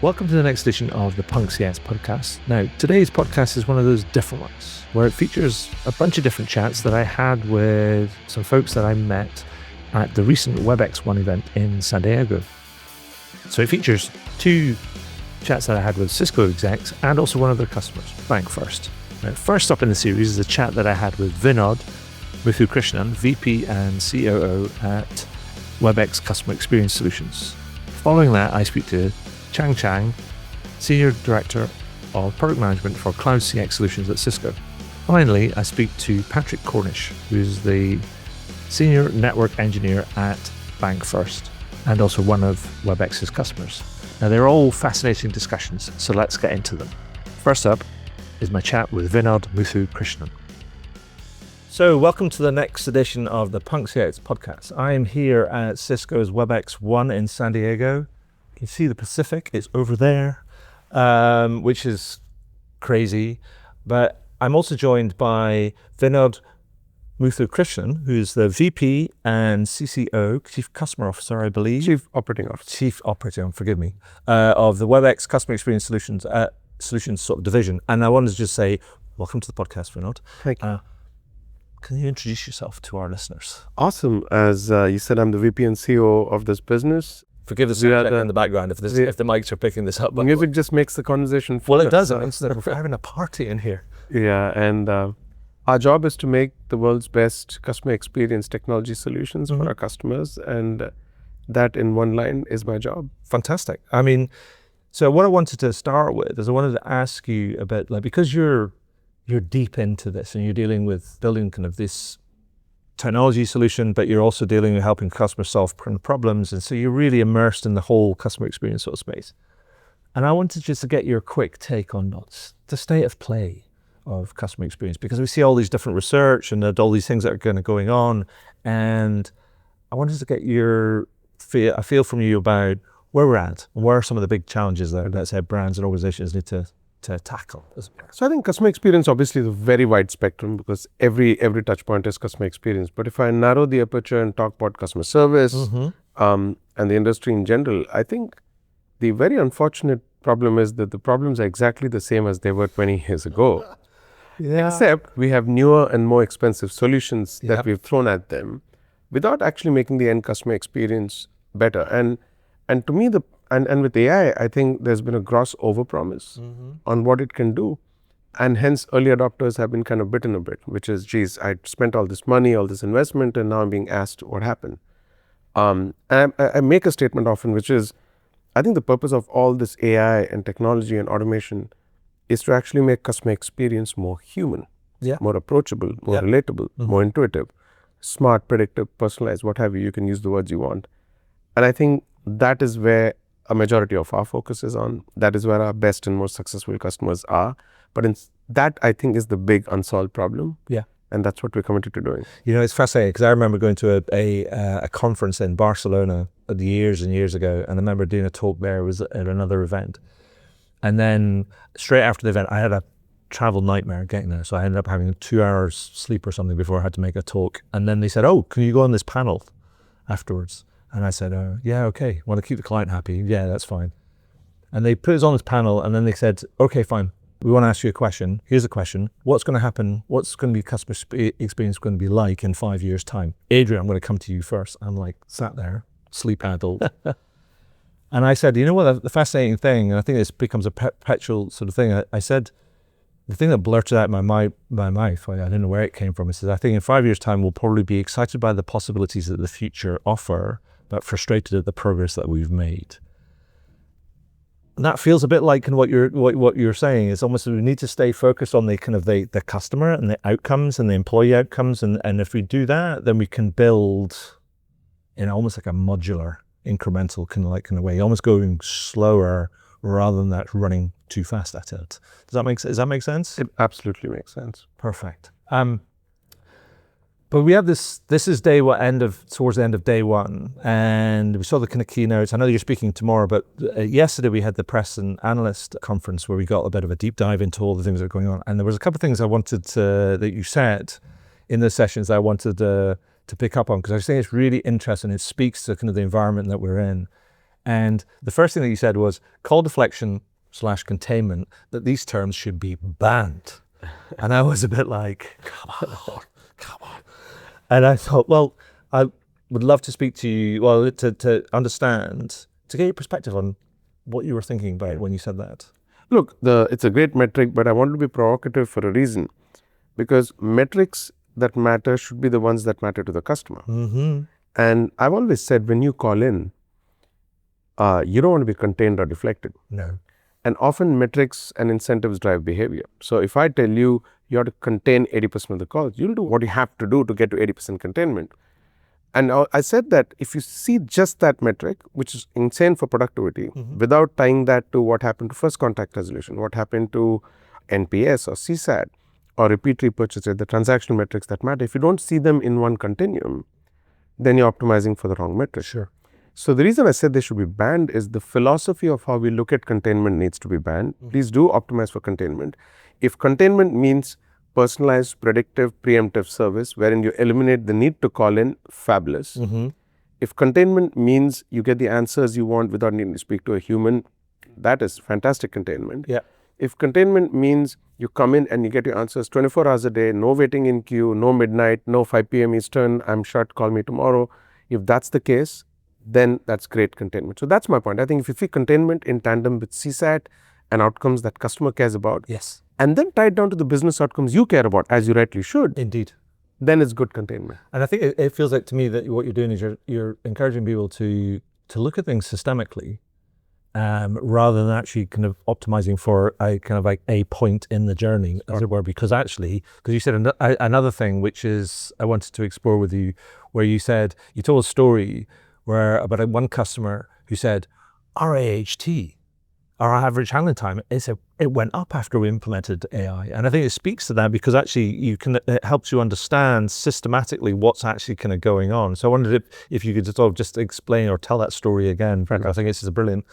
Welcome to the next edition of the Punk CS podcast. Now, today's podcast is one of those different ones where it features a bunch of different chats that I had with some folks that I met at the recent WebexOne event in San Diego. So it features two chats that I had with Cisco execs and also one of their customers, Bank First. Now, first up in the series is a chat that I had with Vinod Muthukrishnan, VP and COO at Webex Customer Experience Solutions. Following that, I speak to Chang, Senior Director of Product Management for Cloud CX Solutions at Cisco. Finally, I speak to Patrick Cornish, who's the Senior Network Engineer at Bank First, and also one of Webex's customers. Now, they're all fascinating discussions, so let's get into them. First up is my chat with Vinod Muthukrishnan. So, welcome to the next edition of the Punk CX podcast. I am here at Cisco's WebexOne in San Diego. You can see the Pacific, it's over there, which is crazy. But I'm also joined by Vinod Muthukrishnan, who's the VP and CCO, Chief Customer Officer, I believe. Chief Operating Officer, forgive me, of the Webex Customer Experience Solutions sort of division. And I wanted to just say, welcome to the podcast, Vinod. Thank you. Can you introduce yourself to our listeners? Awesome. As you said, I'm the VP and CEO of this business. Forgive the sound in the background if the mics are picking this up. Music just makes the conversation fun. Well, it does. It means that we're having a party in here. Yeah, and our job is to make the world's best customer experience technology solutions for our customers, and that in one line is my job. Fantastic. I mean, so what I wanted to start with is I wanted to ask you about, like, because you're deep into this and you're dealing with building kind of this technology solution, but you're also dealing with helping customers solve problems. And so you're really immersed in the whole customer experience sort of space. And I wanted just to get your quick take on the state of play of customer experience, because we see all these different research and all these things that are kind of going on. And I wanted to get a feel from you about where we're at and where are some of the big challenges that, let's say, brands and organizations need to tackle. So I think customer experience obviously is a very wide spectrum because every touch point is customer experience. But if I narrow the aperture and talk about customer service and the industry in general, I think the very unfortunate problem is that the problems are exactly the same as they were 20 years ago. Yeah. Except we have newer and more expensive solutions that we've thrown at them without actually making the end customer experience better. And to me, and with AI, I think there's been a gross overpromise on what it can do. And hence, early adopters have been kind of bitten a bit, which is, geez, I spent all this money, all this investment, and now I'm being asked what happened. And I make a statement often, which is, I think the purpose of all this AI and technology and automation is to actually make customer experience more human, more approachable, more relatable, more intuitive, smart, predictive, personalized, what have you. You can use the words you want. And I think that is where a majority of our focus is on. That is where our best and most successful customers are. But that, I think, is the big unsolved problem. Yeah. And that's what we're committed to doing. You know, it's fascinating because I remember going to a conference in Barcelona years and years ago, and I remember doing a talk there. It was at another event. And then straight after the event, I had a travel nightmare getting there. So I ended up having 2 hours sleep or something before I had to make a talk. And then they said, oh, can you go on this panel afterwards? And I said, yeah, okay. Want to keep the client happy? Yeah, that's fine. And they put us on this panel, and then they said, okay, fine. We want to ask you a question. Here's a question. What's going to happen? What's going to be customer experience going to be like in 5 years' time? Adrian, I'm going to come to you first. I'm like, sat there, sleep addled. And I said, you know what, the fascinating thing, and I think this becomes a perpetual sort of thing. I said, the thing that blurted out my mouth, I don't know where it came from, is I think in 5 years' time, we'll probably be excited by the possibilities that the future offer, but frustrated at the progress that we've made. And that feels a bit like what you're saying. It's almost we need to stay focused on the kind of the customer and the outcomes and the employee outcomes. And if we do that, then we can build in almost like a modular, incremental kind of way, almost going slower rather than that running too fast at it. Does that make sense? It absolutely makes sense. Perfect. But we have this is towards the end of day one, and we saw the kind of keynotes. I know you're speaking tomorrow, but yesterday we had the press and analyst conference where we got a bit of a deep dive into all the things that are going on. And there was a couple of things I wanted that you said in the sessions that I wanted to pick up on, because I think it's really interesting. It speaks to kind of the environment that we're in. And the first thing that you said was call deflection / containment, that these terms should be banned. And I was a bit like, come on. And I thought, well, I would love to speak to you, well, to understand, to get your perspective on what you were thinking about when you said that. Look, it's a great metric, but I want to be provocative for a reason, because metrics that matter should be the ones that matter to the customer. Mm-hmm. And I've always said, when you call in, you don't want to be contained or deflected. No. And often metrics and incentives drive behavior. So if I tell you you have to contain 80% of the calls, you'll do what you have to do to get to 80% containment. And I said that if you see just that metric, which is insane for productivity, without tying that to what happened to first contact resolution, what happened to NPS or CSAT or repeat repurchase rate, the transactional metrics that matter, if you don't see them in one continuum, then you're optimizing for the wrong metric. Sure. So the reason I said they should be banned is the philosophy of how we look at containment needs to be banned. Please do optimize for containment. If containment means personalized, predictive, preemptive service, wherein you eliminate the need to call in, fabulous. If containment means you get the answers you want without needing to speak to a human, that is fantastic containment. Yeah. If containment means you come in and you get your answers 24 hours a day, no waiting in queue, no midnight, no 5 p.m. Eastern, I'm shut, call me tomorrow. If that's the case, then that's great containment. So that's my point. I think if you see containment in tandem with CSAT and outcomes that customer cares about, yes, and then tie it down to the business outcomes you care about, as you rightly should, indeed, then it's good containment. And I think it feels like to me that what you're doing is you're encouraging people to look at things systemically, rather than actually kind of optimizing for a kind of like a point in the journey, as it were. Because you said another thing, which is I wanted to explore with you, where you said you told a story where about one customer who said our AHT, our average handling time, it went up after we implemented AI. And I think it speaks to that because actually it helps you understand systematically what's actually kind of going on. So I wondered if you could sort of just explain or tell that story again. I think this is a brilliant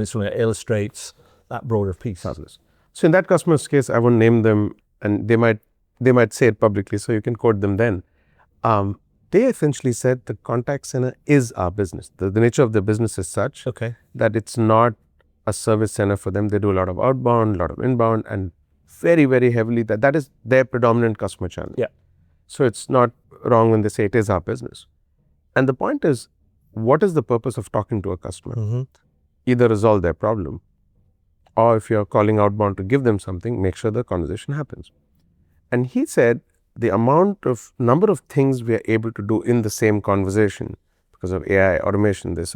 story that illustrates that broader piece. So in that customer's case, I won't name them, and they might say it publicly, so you can quote them then. They essentially said the contact center is our business. The nature of the business is such that it's not a service center for them. They do a lot of outbound, a lot of inbound, and very, very heavily that is their predominant customer channel. Yeah. So it's not wrong when they say it is our business. And the point is, what is the purpose of talking to a customer? Either resolve their problem, or if you're calling outbound to give them something, make sure the conversation happens. And he said, the number of things we are able to do in the same conversation because of AI, automation, this.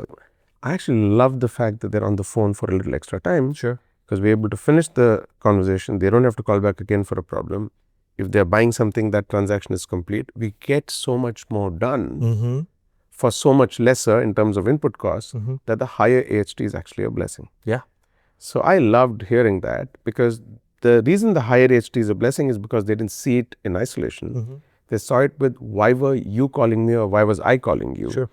I actually love the fact that they're on the phone for a little extra time. Sure. Because we're able to finish the conversation. They don't have to call back again for a problem. If they're buying something, that transaction is complete. We get so much more done for so much lesser in terms of input costs that the higher AHT is actually a blessing. Yeah. So I loved hearing that, because the reason the higher AHT is a blessing is because they didn't see it in isolation. They saw it with, why were you calling me or why was I calling you? Sure.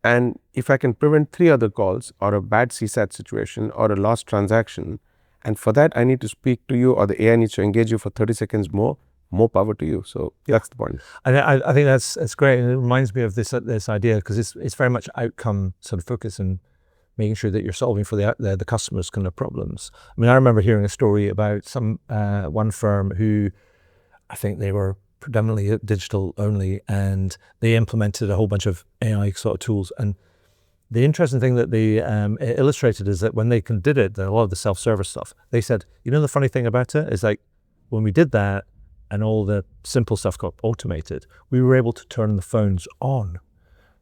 And if I can prevent 3 other calls or a bad CSAT situation or a lost transaction, and for that I need to speak to you or the AI needs to engage you for 30 seconds more power to you. So that's the point. And I think that's great. And it reminds me of this idea, because it's very much outcome sort of focus and making sure that you're solving for the customer's kind of problems. I mean, I remember hearing a story about one firm who, I think they were predominantly digital only, and they implemented a whole bunch of AI sort of tools. And the interesting thing that they illustrated is that when they did it, a lot of the self-service stuff, they said, the funny thing about it is, like, when we did that and all the simple stuff got automated, we were able to turn the phones on,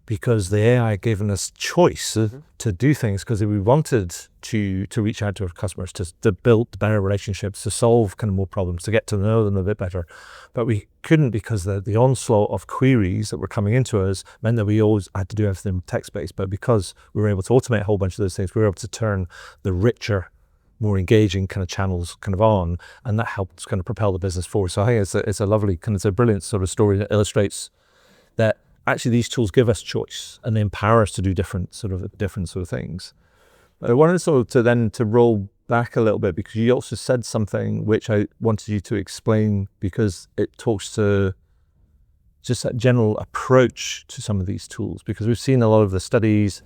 because the AI had given us choice to do things, because we wanted to reach out to our customers, to build better relationships, to solve kind of more problems, to get to know them a bit better. But we couldn't, because the onslaught of queries that were coming into us meant that we always had to do everything text-based. But because we were able to automate a whole bunch of those things, we were able to turn the richer, more engaging kind of channels kind of on, and that helped kind of propel the business forward. So I think it's a lovely, it's a brilliant sort of story that illustrates that actually these tools give us choice and they empower us to do different sort of things. But I wanted to roll back a little bit, because you also said something which I wanted you to explain, because it talks to just that general approach to some of these tools, because we've seen a lot of the studies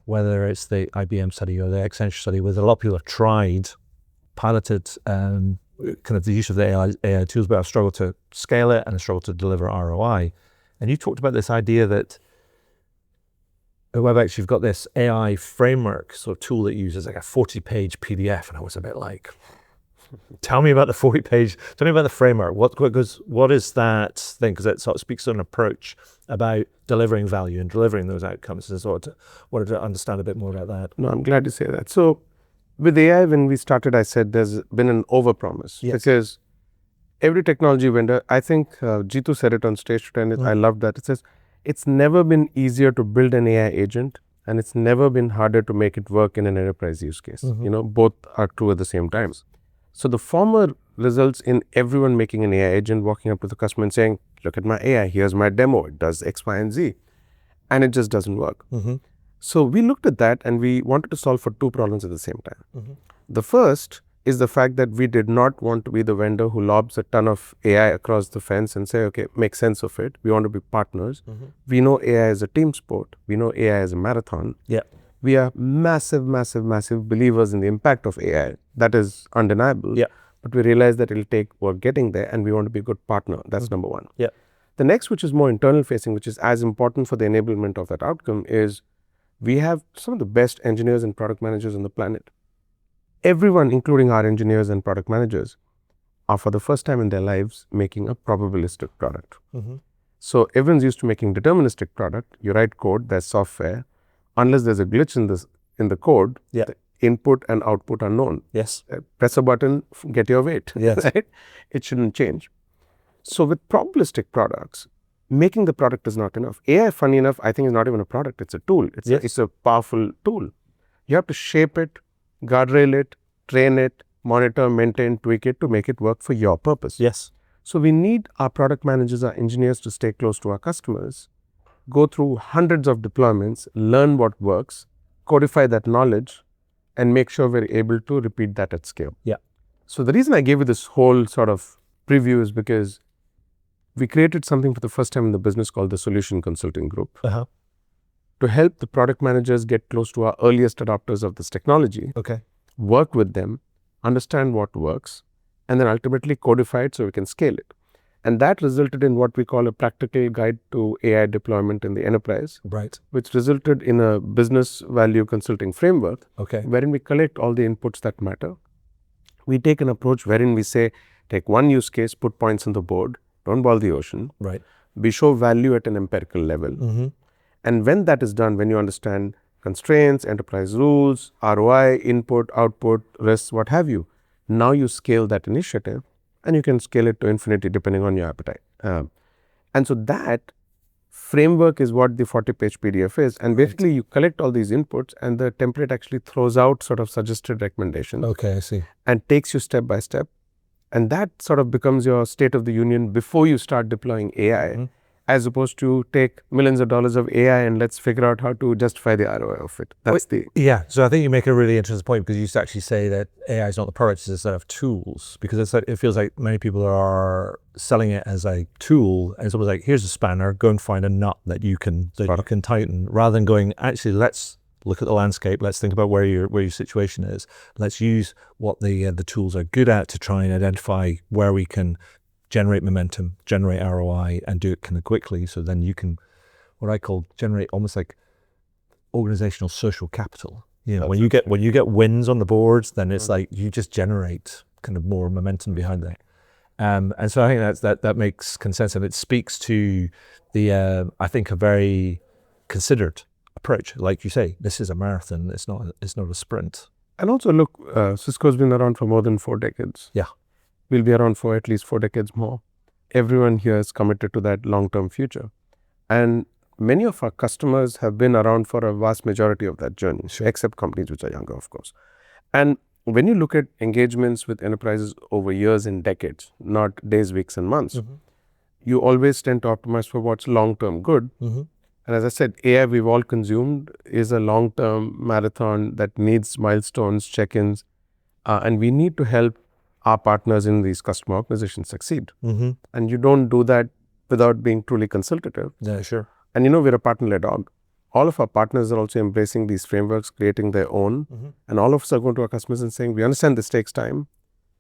whether it's the IBM study or the Accenture study, where a lot of people have tried, piloted kind of the use of the AI tools, but have struggled to scale it and have struggled to deliver ROI. And you talked about this idea that at WebEx, you've got this AI framework sort of tool that uses like a 40-page PDF. And I was a bit like, tell me about the 40-page, tell me about the framework. What is that thing? Because it sort of speaks to an approach about delivering value and delivering those outcomes. And so I wanted to understand a bit more about that. No, I'm glad to say that. So with AI, when we started, I said there's been an overpromise. Yes. Because every technology vendor, I think Jeetu said it on stage today, and I love that. It says, it's never been easier to build an AI agent, and it's never been harder to make it work in an enterprise use case. Both are true at the same time. So the former results in everyone making an AI agent, walking up to the customer and saying, look at my AI, here's my demo, it does X, Y, and Z. And it just doesn't work. So we looked at that and we wanted to solve for two problems at the same time. The first is the fact that we did not want to be the vendor who lobs a ton of AI across the fence and say, okay, make sense of it. We want to be partners. We know AI is a team sport. We know AI is a marathon. Yeah. We are massive believers in the impact of AI. That is undeniable. Yeah. But we realize that it'll take work getting there, and we want to be a good partner. That's number one. Yeah. The next, which is more internal facing, which is as important for the enablement of that outcome, is we have some of the best engineers and product managers on the planet. Everyone, including our engineers and product managers, are for the first time in their lives making a probabilistic product. So everyone's used to making deterministic product. You write code, there's software. Unless there's a glitch in the code, the input and output are known. Yes. Press a button, get your weight. Yes. Right? It shouldn't change. So with probabilistic products, making the product is not enough. AI, funny enough, I think is not even a product. It's a tool. It's a powerful tool. You have to shape it, guardrail it, train it, monitor, maintain, tweak it to make it work for your purpose. Yes. So we need our product managers, our engineers to stay close to our customers, go through hundreds of deployments, learn what works, codify that knowledge, and make sure we're able to repeat that at scale. Yeah. So the reason I gave you this whole sort of preview is because we created something for the first time in the business called the Solution Consulting Group to help the product managers get close to our earliest adopters of this technology, work with them, understand what works, and then ultimately codify it so we can scale it. And that resulted in what we call a practical guide to AI deployment in the enterprise, which resulted in a business value consulting framework, wherein we collect all the inputs that matter. We take an approach wherein we say, take one use case, put points on the board, don't boil the ocean. We show value at an empirical level. And when that is done, when you understand constraints, enterprise rules, ROI, input, output, risks, what have you, now you scale that initiative and you can scale it to infinity depending on your appetite. And so that framework is what the 40-page PDF is. And basically you collect all these inputs and the template actually throws out sort of suggested recommendations. I see. And takes you step by step. And that sort of becomes your state of the union before you start deploying AI, as opposed to take millions of dollars of AI and let's figure out how to justify the ROI of it. Yeah. So I think you make a really interesting point, because you used to actually say that AI is not the product, it's a set of tools, because it feels like many people are selling it as a tool, and it's almost like, here's a spanner, go and find a nut that you can tighten, rather than going, actually, let's look at the landscape, let's think about where your situation is. Let's use what the tools are good at to try and identify where we can generate momentum, generate ROI, and do it kind of quickly. So then you can, what I call, generate almost like organizational social capital. When you get wins on the boards, then it's like you just generate kind of more momentum behind that. And so I think that makes consensus, and it speaks to the I think a very considered approach. Like you say, this is a marathon. It's not a sprint. And also look, Cisco's been around for more than 4 decades. Yeah. We'll be around for at least 4 decades more. Everyone here is committed to that long-term future. And many of our customers have been around for a vast majority of that journey, except companies which are younger, of course. And when you look at engagements with enterprises over years and decades, not days, weeks, and months, you always tend to optimize for what's long-term good. And as I said, AI we've all consumed is a long-term marathon that needs milestones, check-ins, and we need to help our partners in these customer organizations succeed. And you don't do that without being truly consultative. Yeah, sure. And we're a partner-led org. all of our partners are also embracing these frameworks, creating their own. And all of us are going to our customers and saying, we understand this takes time.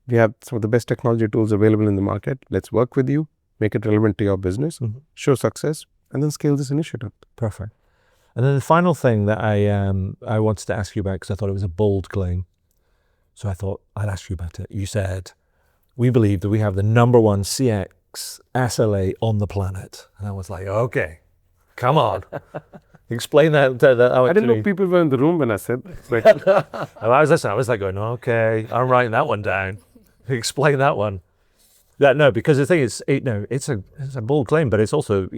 We have some of the best technology tools available in the market. Let's work with you, make it relevant to your business, show success, and then scale this initiative. Perfect. And then the final thing that I wanted to ask you about, because I thought it was a bold claim. So I thought I'd ask you about it. You said, we believe that we have the #1 CX SLA on the planet. And I was like, okay, come on. Explain that. I didn't know people were in the room when I said that. I was listening. I was like going, okay, I'm writing that one down. Explain that one. Yeah, no, because the thing is, it's a bold claim, but it's also,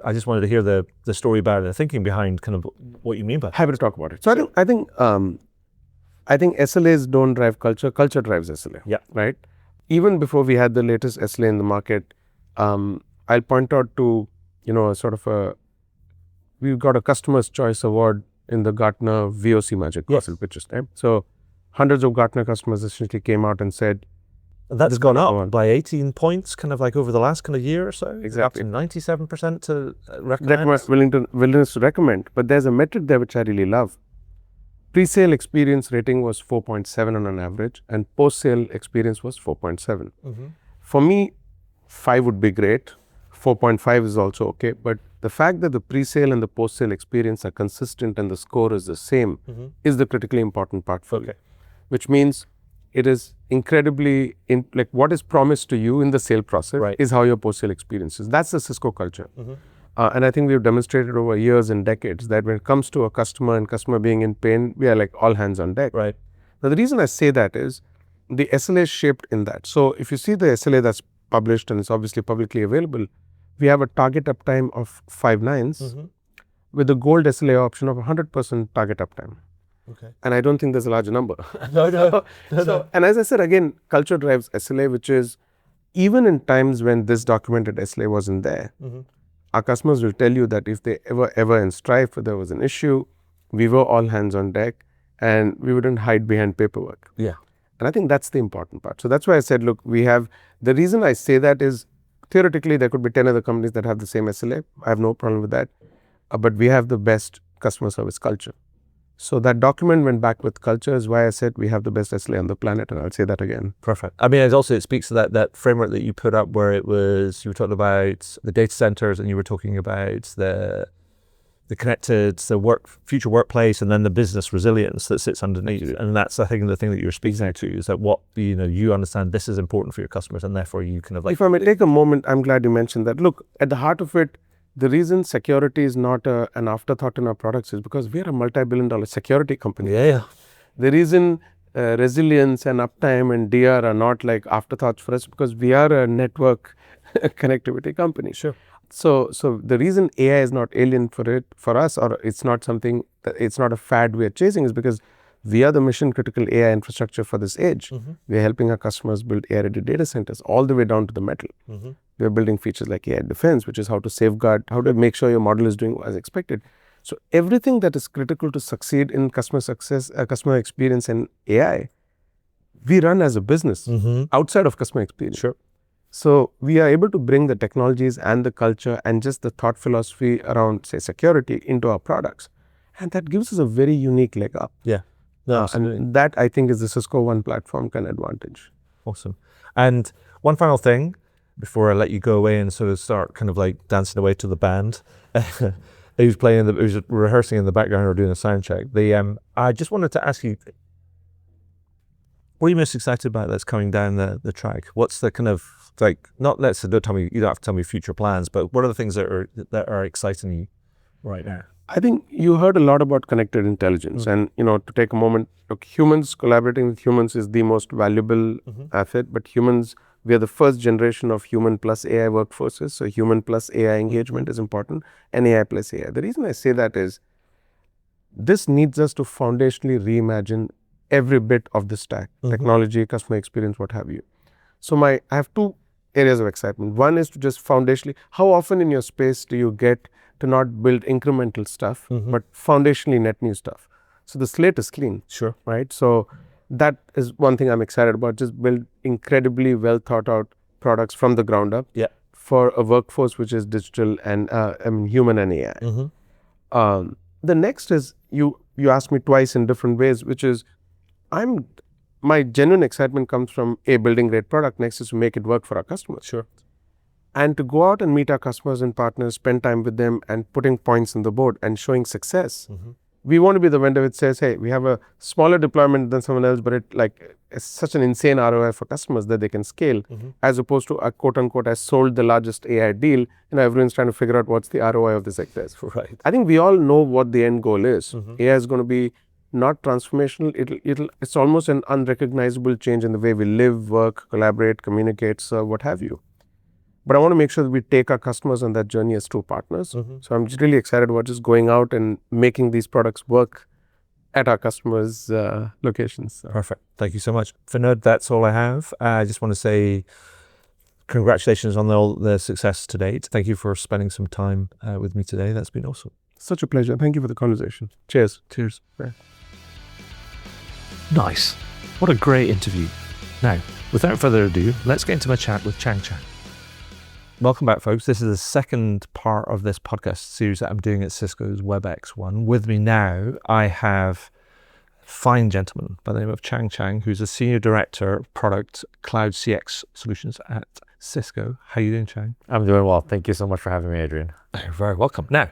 I just wanted to hear the story about it, the thinking behind kind of what you mean by it. Happy to talk about it. So I think SLAs don't drive culture. Culture drives SLA. Yeah. Right. Even before we had the latest SLA in the market, I'll point out to we've got a Customer's Choice Award in the Gartner VOC Magic Quadrant, which is right. So hundreds of Gartner customers essentially came out and said, that's gone up by 18 points, kind of like over the last kind of year or so. Exactly. Up to 97% to recommend. Willingness to recommend. But there's a metric there which I really love. Pre-sale experience rating was 4.7 on an average, and post-sale experience was 4.7. For me, 5 would be great. 4.5 is also okay. But the fact that the pre-sale and the post-sale experience are consistent and the score is the same is the critically important part for me. Which means it is incredibly, like what is promised to you in the sale process is how your post-sale experience is. That's the Cisco culture. And I think we've demonstrated over years and decades that when it comes to a customer and customer being in pain, we are like all hands on deck. Right. Now, the reason I say that is the SLA is shaped in that. So if you see the SLA that's published and it's obviously publicly available, we have a target uptime of 5 nines with the gold SLA option of 100% target uptime. Okay. And I don't think there's a large number. No. And as I said, again, culture drives SLA, which is even in times when this documented SLA wasn't there, our customers will tell you that if they ever in strife, there was an issue, we were all hands on deck and we wouldn't hide behind paperwork. Yeah. And I think that's the important part. So that's why I said, look, the reason I say that is theoretically there could be 10 other companies that have the same SLA. I have no problem with that. But we have the best customer service culture. So that document went back with culture is why I said we have the best SLA on the planet, and I'll say that again. Perfect. I mean, it speaks to that framework that you put up where you were talking about the data centers and you were talking about the connected, future workplace, and then the business resilience that sits underneath. And that's, I think, the thing that you're speaking to is that you understand this is important for your customers, and therefore you kind of like. If I may take a moment, I'm glad you mentioned that. Look, at the heart of it, the reason security is not an afterthought in our products is because we are a multi-billion-dollar security company. Yeah. The reason resilience and uptime and DR are not like afterthoughts for us because we are a network connectivity company. Sure. So the reason AI is not alien for us, or it's not a fad we are chasing, is because we are the mission critical AI infrastructure for this age. We are helping our customers build AI ready data centers all the way down to the metal. We are building features like AI defense, which is how to safeguard, how to make sure your model is doing as expected. So everything that is critical to succeed in customer success, customer experience and AI, we run as a business outside of customer experience. Sure. So we are able to bring the technologies and the culture and just the thought philosophy around, say, security into our products. And that gives us a very unique leg up. Yeah. No, and that, I think, is the Cisco One platform kind of advantage. Awesome. And one final thing before I let you go away and sort of start kind of like dancing away to the band. He was rehearsing in the background or doing a sound check. I just wanted to ask you, what are you most excited about that's coming down the track? What's the kind of like, you don't have to tell me future plans, but what are the things that are exciting you right now? I think you heard a lot about connected intelligence, and to take a moment, look, humans collaborating with humans is the most valuable asset. But humans, we are the first generation of human plus AI workforces. So human plus AI engagement is important, and AI plus AI. The reason I say that is this needs us to foundationally reimagine every bit of the stack: technology, customer experience, what have you. So I have 2 areas of excitement. One is to just foundationally, how often in your space do you get to not build incremental stuff, but foundationally net new stuff? So the slate is clean. Sure. Right? So that is one thing I'm excited about, just build incredibly well thought out products from the ground up for a workforce which is digital and human and AI. the next is you asked me twice in different ways, which is my genuine excitement comes from building great product. Next is to make it work for our customers. Sure. And to go out and meet our customers and partners, spend time with them and putting points on the board and showing success. We want to be the vendor which says, hey, we have a smaller deployment than someone else, but it's such an insane ROI for customers that they can scale, as opposed to a quote unquote, has sold the largest AI deal. Everyone's trying to figure out what's the ROI of this success. Right. I think we all know what the end goal is. AI is going to be not transformational. It's almost an unrecognizable change in the way we live, work, collaborate, communicate, serve, what have you. But I want to make sure that we take our customers on that journey as true partners. So I'm just really excited about just going out and making these products work at our customers' locations. Perfect. Thank you so much. Vinod, that's all I have. I just want to say congratulations on all the success to date. Thank you for spending some time with me today. That's been awesome. Such a pleasure. Thank you for the conversation. Cheers. Cheers. Yeah. Nice. What a great interview. Now, without further ado, let's get into my chat with Chang Chang. Welcome back, folks. This is the second part of this podcast series that I'm doing at Cisco's WebexOne. With me now, I have a fine gentleman by the name of Chang Chang, who's a Senior Director of Product Cloud CX Solutions at Cisco. How are you doing, Chang? I'm doing well. Thank you so much for having me, Adrian. You're very welcome. Now,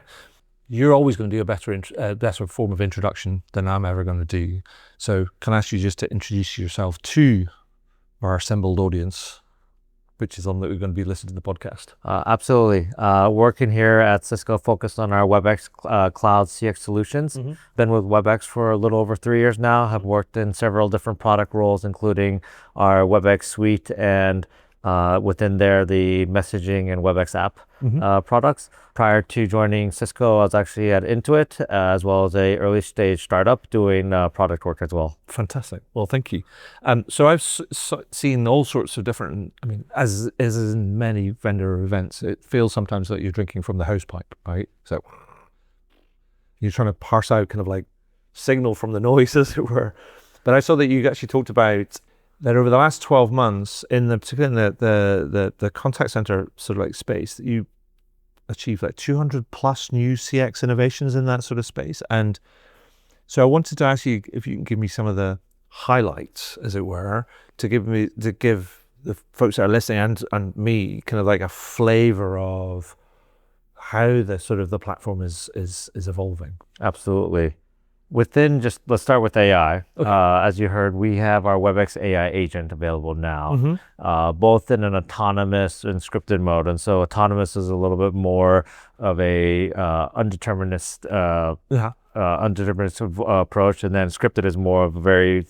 you're always going to do a better form of introduction than I'm ever going to do. So can I ask you just to introduce yourself to our assembled audience, which is on that we're going to be listening to the podcast? Absolutely. Working here at Cisco, focused on our Webex Cloud CX solutions. Been with Webex for a little over 3 years now. Have worked in several different product roles, including our Webex suite and within there, the messaging and Webex app products. Prior to joining Cisco, I was actually at Intuit, as well as a early stage startup doing product work as well. Fantastic. Well, thank you. So I've seen all sorts of different, as in many vendor events, it feels sometimes like you're drinking from the hosepipe, right? So you're trying to parse out kind of like signal from the noise, as it were. But I saw that you actually talked about that over the last 12 months, particularly in the contact center sort of like space, that you achieved like 200 plus new CX innovations in that sort of space. And so I wanted to ask you if you can give me some of the highlights, as it were, to give the folks that are listening and me kind of like a flavor of how the sort of the platform is evolving. Absolutely. Let's start with AI. Okay. As you heard, we have our Webex AI agent available now, both in an autonomous and scripted mode. And so autonomous is a little bit more of a undeterministic approach, and then scripted is more of a very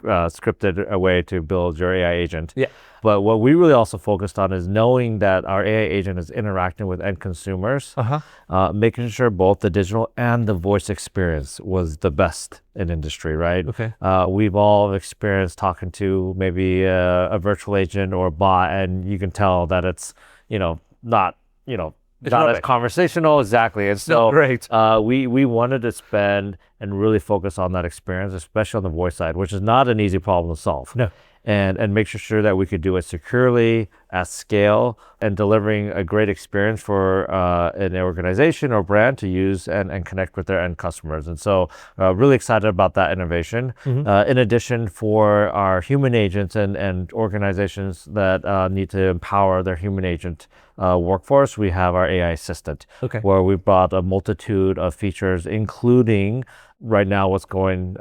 scripted way to build your AI agent. Yeah. But what we really also focused on is knowing that our AI agent is interacting with end consumers, making sure both the digital and the voice experience was the best in industry, right? Okay. We've all experienced talking to maybe a virtual agent or a bot, and you can tell that it's, not as conversational. Exactly. And so great. we wanted to spend and really focus on that experience, especially on the voice side, which is not an easy problem to solve. No. And make sure that we could do it securely, at scale, and delivering a great experience for an organization or brand to use and connect with their end customers. And so really excited about that innovation. In addition, for our human agents and organizations that need to empower their human agent workforce, we have our AI assistant, where we brought a multitude of features, including right now what's going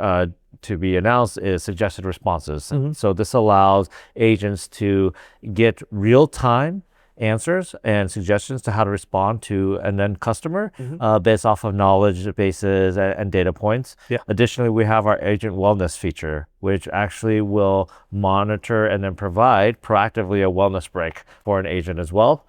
to be announced is suggested responses. So this allows agents to get real-time answers and suggestions to how to respond to an end customer based off of knowledge bases and data points. Yeah. Additionally, we have our agent wellness feature, which actually will monitor and then provide proactively a wellness break for an agent as well.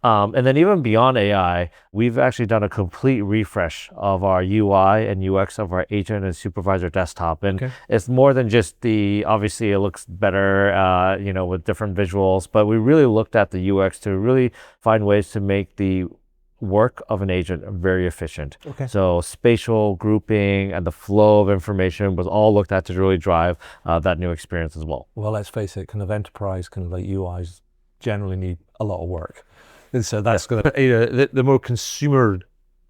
And then even beyond AI, we've actually done a complete refresh of our UI and UX of our agent and supervisor desktop. And it's more than just obviously it looks better, with different visuals, but we really looked at the UX to really find ways to make the work of an agent very efficient. So spatial grouping and the flow of information was all looked at to really drive that new experience as well. Well, let's face it, kind of enterprise kind of like UIs generally need a lot of work. And so that's going to, the more consumer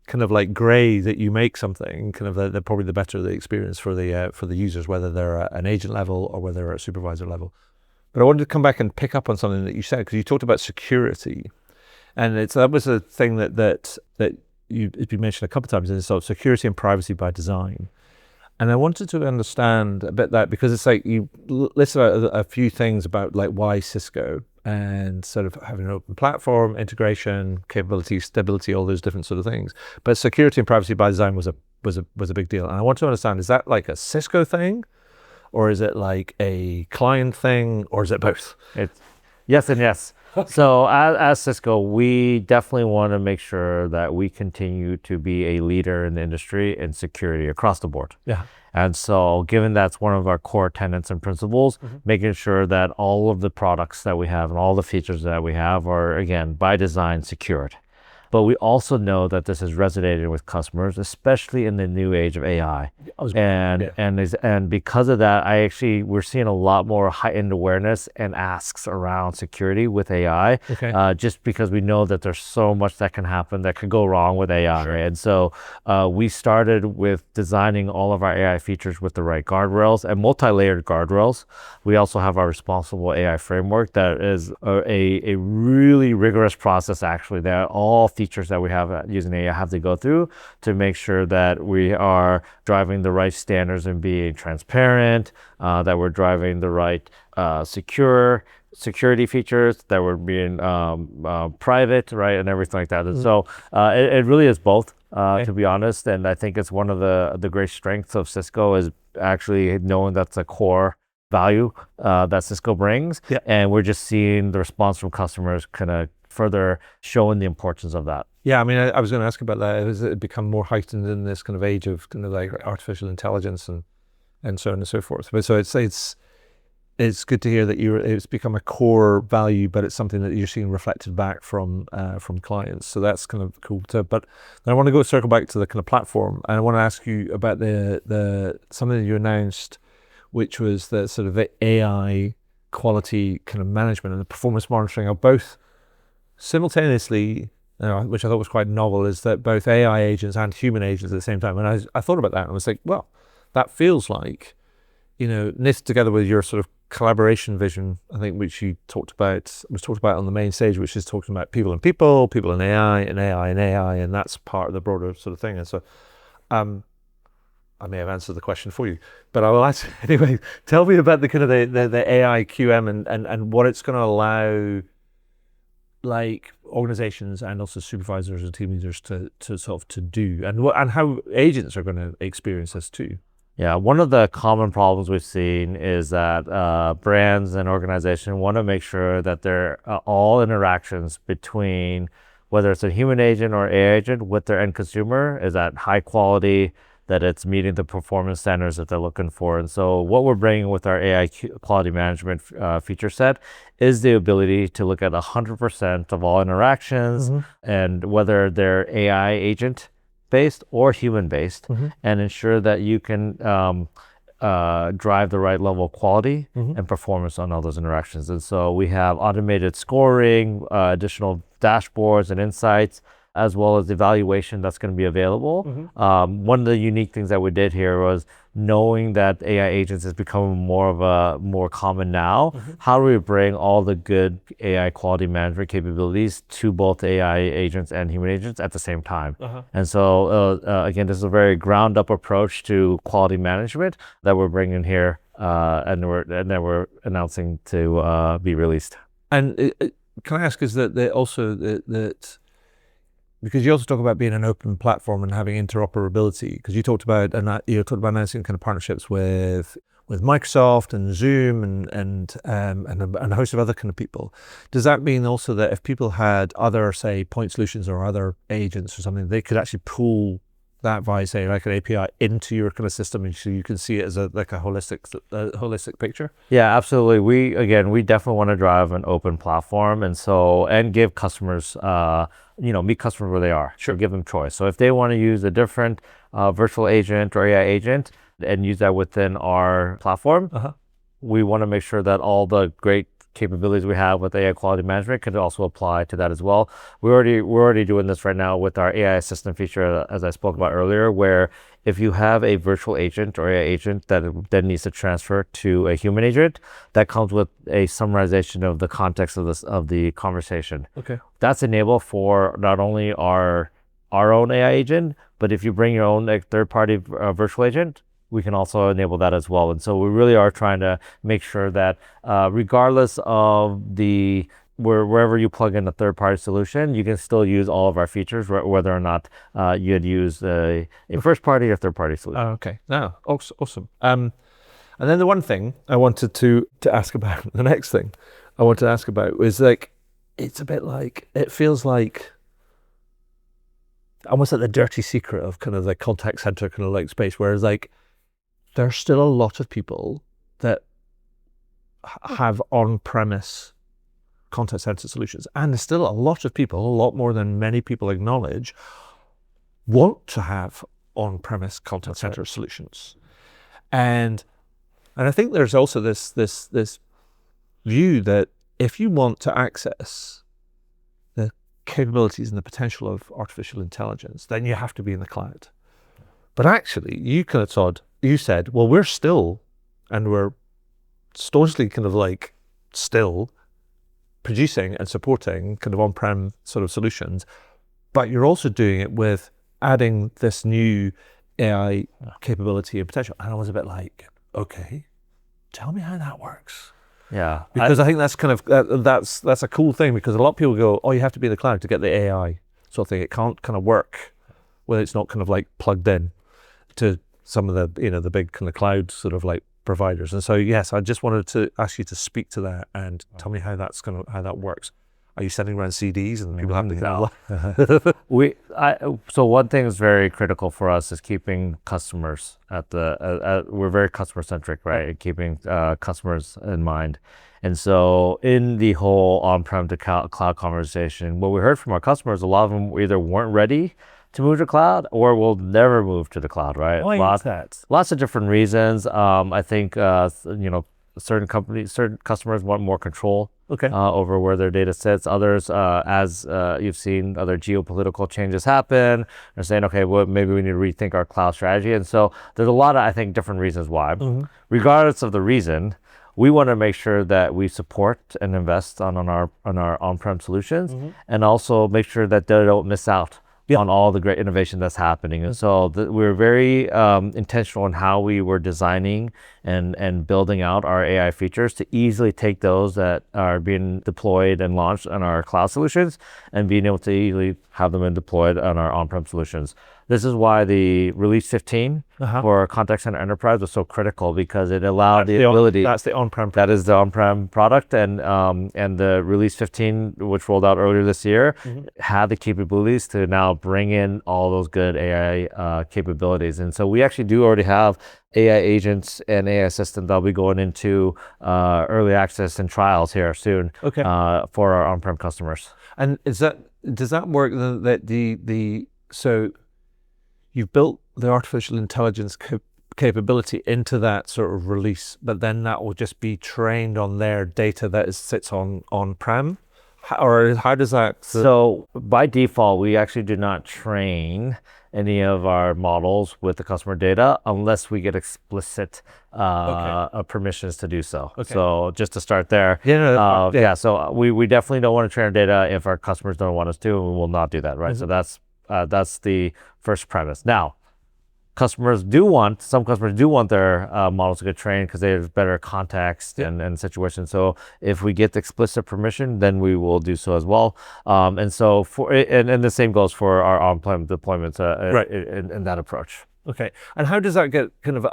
kind of like gray that you make something, kind of the probably the better the experience for the users, whether they're at an agent level or whether they're at a supervisor level. But I wanted to come back and pick up on something that you said, because you talked about security, and that was a thing that it's been mentioned a couple of times, and it's sort of security and privacy by design. And I wanted to understand a bit that, because it's like you listed out a few things about like why Cisco, and sort of having an open platform, integration, capability, stability, all those different sort of things. But security and privacy by design was a big deal. And I want to understand, is that like a Cisco thing, or is it like a client thing, or is it both? It's yes and yes. So as Cisco, we definitely want to make sure that we continue to be a leader in the industry in security across the board. Yeah. And so given that's one of our core tenets and principles, making sure that all of the products that we have and all the features that we have are, again, by design, secured. But we also know that this has resonated with customers, especially in the new age of AI. And because of that, we're seeing a lot more heightened awareness and asks around security with AI. Okay. Just because we know that there's so much that can happen that could go wrong with AI. Sure. Right? And so we started with designing all of our AI features with the right guardrails and multi-layered guardrails. We also have our responsible AI framework that is a really rigorous process, actually, that all features that we have using AI have to go through to make sure that we are driving the right standards and being transparent, that we're driving the right security features, that we're being private, right, and everything like that. And so it really is both, to be honest. And I think it's one of the great strengths of Cisco is actually knowing that's a core value that Cisco brings. Yeah. And we're just seeing the response from customers kind of further showing the importance of that. Yeah, I mean, I was going to ask about that. Has it become more heightened in this kind of age of kind of like artificial intelligence and so on and so forth? But so it's good to hear that it's become a core value, but it's something that you're seeing reflected back from clients. So that's kind of cool too. But then I want to circle back to the kind of platform, and I want to ask you about the something that you announced, which was the sort of AI quality kind of management and the performance monitoring of both simultaneously, which I thought was quite novel, is that both AI agents and human agents at the same time. And I thought about that and I was like, well, that feels like, knit together with your sort of collaboration vision, I think, which was talked about on the main stage, which is talking about people and people and AI and AI and AI, and that's part of the broader sort of thing. And so I may have answered the question for you, but I will ask anyway. Tell me about the kind of the AI QM and what it's going to allow, like, organizations and also supervisors and team leaders to sort of to do, and how agents are going to experience this too. Yeah, one of the common problems we've seen is that brands and organizations want to make sure that their all interactions between, whether it's a human agent or AI agent, with their end consumer is at high quality, that it's meeting the performance standards that they're looking for. And so what we're bringing with our AI quality management feature set is the ability to look at 100% of all interactions, and whether they're AI agent based or human based, and ensure that you can drive the right level of quality and performance on all those interactions. And so we have automated scoring, additional dashboards and insights, as well as evaluation that's going to be available. One of the unique things that we did here was knowing that AI agents is becoming more common now. How do we bring all the good AI quality management capabilities to both AI agents and human agents at the same time? And so again, this is a very ground up approach to quality management that we're bringing here, and we're announcing to be released. And can I ask, is that because you also talk about being an open platform and having interoperability, because you talked about announcing kind of partnerships with Microsoft and Zoom and a host of other kind of people. Does that mean also that if people had other, say, point solutions or other agents or something, they could actually pull that via, say, like an API into your kind of system, and so you can see it as a holistic picture? Yeah, absolutely. We definitely want to drive an open platform, and give customers, meet customers where they are. Sure. So give them choice. So if they want to use a different virtual agent or AI agent and use that within our platform, we want to make sure that all the great capabilities we have with AI quality management could also apply to that as well. We're already doing this right now with our AI assistant feature, as I spoke about earlier, where if you have a virtual agent or AI agent that then needs to transfer to a human agent, that comes with a summarization of the context of the conversation. Okay. That's enabled for not only our own AI agent, but if you bring your own third-party virtual agent, we can also enable that as well. And so we really are trying to make sure that regardless of wherever you plug in a third-party solution, you can still use all of our features, whether or not you had used a first-party or third-party solution. Oh, okay. No, awesome. And then the one thing I wanted to ask about, the next thing I wanted to ask about was like, it's a bit like, it feels like almost like the dirty secret of kind of the contact center kind of like space, whereas like there's still a lot of people that have on-premise contact center solutions, and there's still a lot of people, a lot more than many people acknowledge, want to have on-premise contact center solutions. And I think there's also this view that if you want to access the capabilities and the potential of artificial intelligence, then you have to be in the cloud. But actually, you said, well, we're staunchly kind of like still producing and supporting kind of on-prem sort of solutions, but you're also doing it with adding this new AI capability and potential. And I was a bit like, okay, tell me how that works. Yeah, Because I think that's kind of, that's a cool thing, because a lot of people go, oh, you have to be in the cloud to get the AI sort of thing. It can't kind of work when it's not kind of like plugged in to some of the, the big kind of cloud sort of like providers. And so, yes, I just wanted to ask you to speak to that and tell me how that works. Are you sending around CDs and people have to So one thing is very critical for us is keeping customers we're very customer centric, right? Keeping customers in mind. And so in the whole on-prem to cloud conversation, what we heard from our customers, a lot of them either weren't ready to move to cloud or will never move to the cloud, right? Why is that? Lots of different reasons. I think, certain customers want more control over where their data sits. Others, as you've seen other geopolitical changes happen, are saying, okay, well, maybe we need to rethink our cloud strategy. And so there's a lot of, I think, different reasons why. Regardless of the reason, we want to make sure that we support and invest on our on-prem solutions, and also make sure that they don't miss out on all the great innovation that's happening. And so we're very intentional in how we were designing and building out our AI features to easily take those that are being deployed and launched on our cloud solutions and being able to easily have them deployed on our on-prem solutions. This is why the release 15 for Contact Center Enterprise was so critical, because it allowed the ability. That's the on-prem. That is the on-prem product, and the release 15, which rolled out earlier this year, had the capabilities to now bring in all those good AI capabilities. And so we actually do already have AI agents and AI assistant that'll be going into early access and trials here soon for our on-prem customers. And does that work that so you've built the artificial intelligence capability into that sort of release, but then that will just be trained on their data that sits on-prem? Or how does that? So by default, we actually do not train any of our models with the customer data unless we get explicit permissions to do so. So just to start there. So we definitely don't want to train our data if our customers don't want us to, and we will not do that, right? So that's the first premise. Now, some customers do want their models to get trained because there's better context and situation. So if we get the explicit permission, then we will do so as well. And so and the same goes for our on-prem deployments in that approach. Okay. And how does that get kind of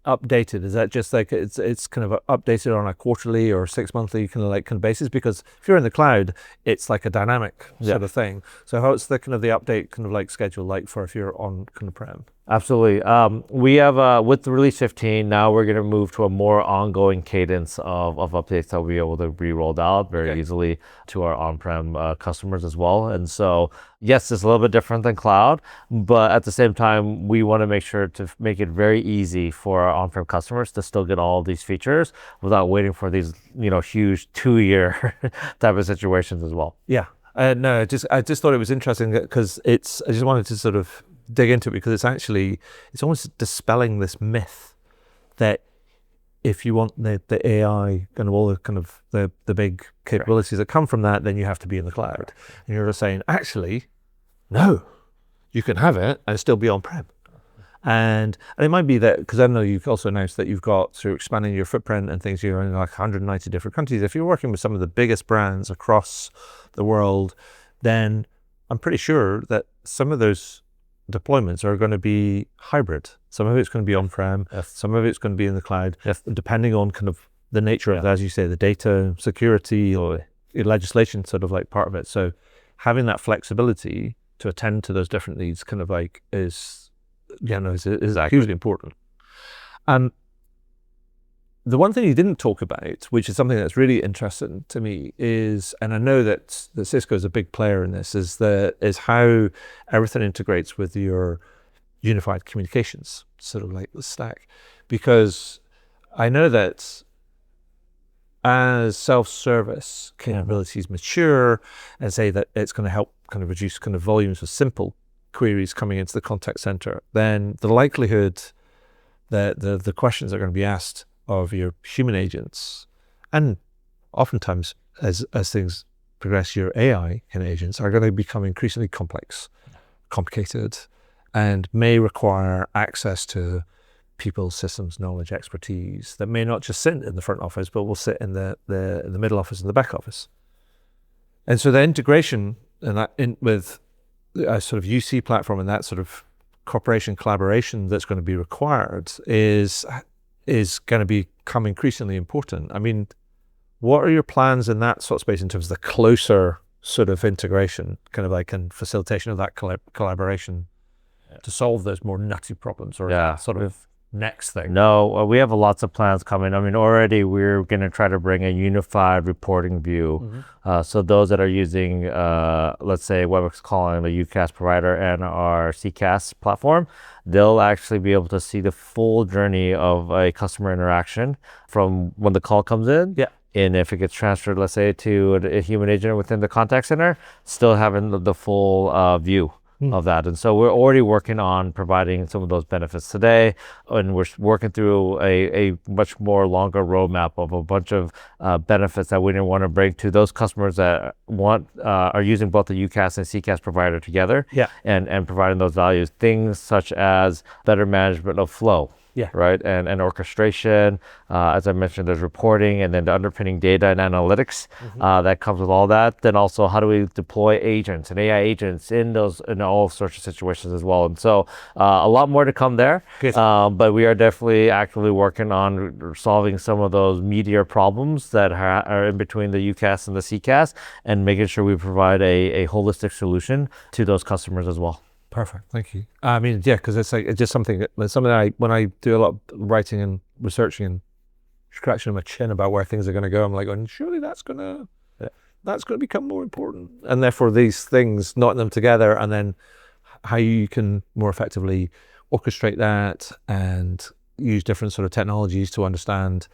updated? Is that just like it's kind of updated on a quarterly or 6 monthly kind of basis? Because if you're in the cloud, it's like a dynamic sort of thing. So how's the kind of the update kind of like schedule like for if you're on kind of prem? Absolutely. We have, with the release 15, now we're going to move to a more ongoing cadence of updates that we'll be able to be rolled out very easily to our on-prem customers as well. And so, yes, it's a little bit different than cloud, but at the same time, we want to make sure to make it very easy for our on-prem customers to still get all of these features without waiting for these, huge 2-year type of situations as well. Yeah. No, I just thought it was interesting because I just wanted to sort of dig into it because it's almost dispelling this myth that if you want the AI and all the kind of the big capabilities that come from that, then you have to be in the cloud. And you're just saying, actually, no, you can have it and still be on-prem. And it might be that, because I know you've also announced that you've got, so you're expanding your footprint and things, you're in like 190 different countries. If you're working with some of the biggest brands across the world, then I'm pretty sure that some of those deployments are going to be hybrid. Some of it's going to be on-prem, some of it's going to be in the cloud, depending on kind of the nature of, as you say, the data security or legislation sort of like part of it. So having that flexibility to attend to those different needs kind of like is hugely important. The one thing you didn't talk about, which is something that's really interesting to me, is, and I know that Cisco is a big player in this, is how everything integrates with your unified communications, sort of like the stack. Because I know that as self-service capabilities mature and say that it's going to help kind of reduce kind of volumes of simple queries coming into the contact center, then the likelihood that the questions that are going to be asked of your human agents, and oftentimes as things progress, your AI kind of agents are going to become increasingly complicated, and may require access to people's systems, knowledge, expertise that may not just sit in the front office, but will sit in the middle office and the back office. And so the integration and that with a sort of UC platform and that sort of cooperation collaboration that's going to be required is going to become increasingly important. I mean, what are your plans in that sort of space in terms of the closer sort of integration, kind of like, and facilitation of that collaboration to solve those more nutty problems or sort of next thing? No, we have lots of plans coming. I mean, already we're going to try to bring a unified reporting view. So those that are using, let's say, Webex calling the UCaaS provider and our CCaaS platform, they'll actually be able to see the full journey of a customer interaction from when the call comes in. And if it gets transferred, let's say, to a human agent within the contact center, still having the full view of that. And so we're already working on providing some of those benefits today, and we're working through a much more longer roadmap of a bunch of benefits that we didn't want to bring to those customers that are using both the UCaaS and CCaaS provider together, and providing those values. Things such as better management of flow. Right. And orchestration. As I mentioned, there's reporting, and then the underpinning data and analytics that comes with all that. Then also, how do we deploy agents and AI agents in all sorts of situations as well? And so a lot more to come there. But we are definitely actively working on solving some of those meatier problems that are in between the UCaaS and the CCaaS, and making sure we provide a holistic solution to those customers as well. Perfect, thank you. I mean, because it's just something when I do a lot of writing and researching and scratching my chin about where things are going to go, I'm like, surely that's going to become more important, and therefore these things, knotting them together, and then how you can more effectively orchestrate that and use different sort of technologies to understand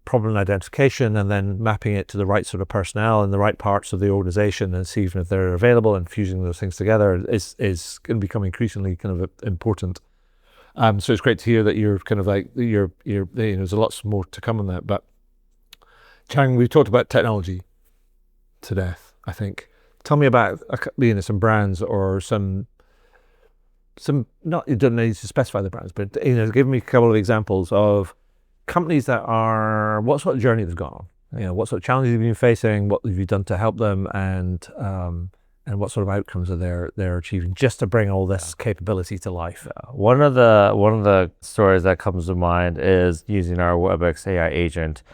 problem identification, and then mapping it to the right sort of personnel in the right parts of the organization, and see if they're available, and fusing those things together is going to become increasingly kind of important. So it's great to hear that you're kind of like there's a lot more to come on that. But Chang, we've talked about technology to death, I think. Tell me about some brands or some not, you don't need to specify the brands, but give me a couple of examples of companies that are, what sort of journey they've gone on, what sort of challenges you've been facing, what have you done to help them, and what sort of outcomes are they're achieving, just to bring all this capability to life. One of the stories that comes to mind is using our Webex AI agent.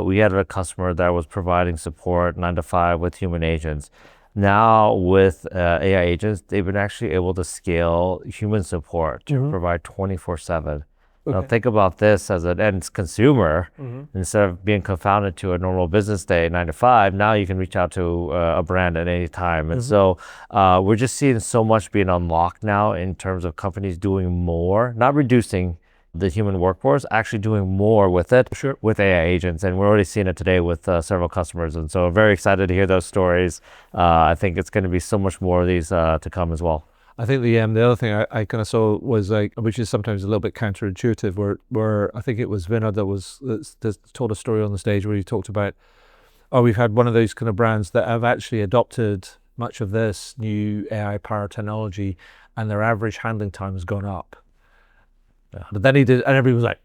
We had a customer that was providing support 9 to 5 with human agents. Now with AI agents, they've been actually able to scale human support to provide 24/7. Now think about this as an end consumer. Instead of being confounded to a normal business day, 9 to 5, now you can reach out to a brand at any time. And so we're just seeing so much being unlocked now in terms of companies doing more, not reducing the human workforce, actually doing more with it, with AI agents. And we're already seeing it today with several customers. And so very excited to hear those stories. I think it's going to be so much more of these to come as well. I think the other thing I kind of saw was like, which is sometimes a little bit counterintuitive, where I think it was Vinod that told a story on the stage where he talked about, we've had one of those kind of brands that have actually adopted much of this new AI powered technology, and their average handling time has gone up. Yeah. But then he did, and everybody was like,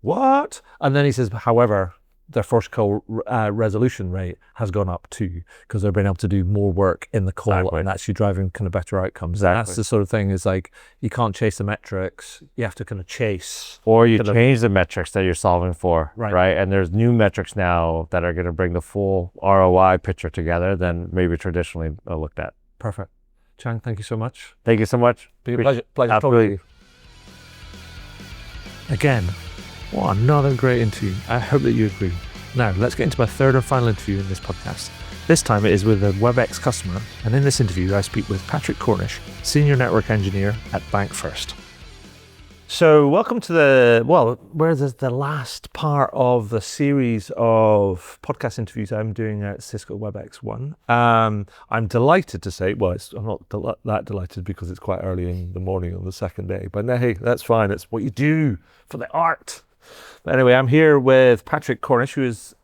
"What?" And then he says, however, their first call resolution rate has gone up too, because they've been able to do more work in the call and actually driving kind of better outcomes. That's the sort of thing, is like, you can't chase the metrics, you have to kind of chase. Or you change the metrics that you're solving for, right? And there's new metrics now that are going to bring the full ROI picture together than maybe traditionally looked at. Perfect. Chang, thank you so much. Thank you so much. Pleasure talking to you. Again, what another great interview. I hope that you agree. Now, let's get into my third and final interview in this podcast. This time it is with a WebEx customer, and in this interview I speak with Patrick Cornish, Senior Network Engineer at Bank First. So welcome to the last part of the series of podcast interviews I'm doing at Cisco WebexOne. I'm delighted to say, I'm not that delighted because it's quite early in the morning on the second day, but no, hey, that's fine. It's what you do for the art. But anyway, I'm here with Patrick Cornish, who is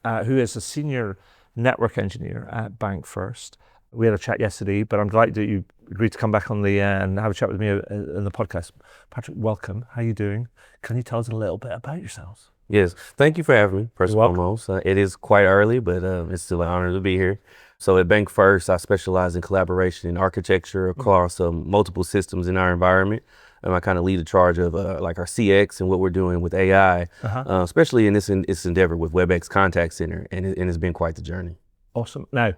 a Senior Network Engineer at Bank First. We had a chat yesterday, but I'm delighted that you agreed to come back on and have a chat with me in the podcast. Patrick, welcome. How are you doing? Can you tell us a little bit about yourselves? Yes, thank you for having me, first and foremost. It is quite early, but it's still an honor to be here. So at Bank First, I specialize in collaboration and architecture across multiple systems in our environment. I kind of lead the charge of like our CX and what we're doing with AI, especially in this endeavor with WebEx Contact Center, and it's been quite the journey. Awesome. Now,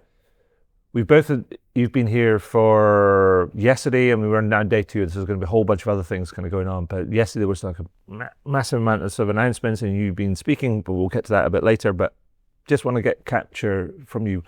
you've been here for yesterday, and we were on day 2. There's going to be a whole bunch of other things kind of going on, but yesterday was like a massive amount of sort of announcements, and you've been speaking, but we'll get to that a bit later. But just want to capture from you,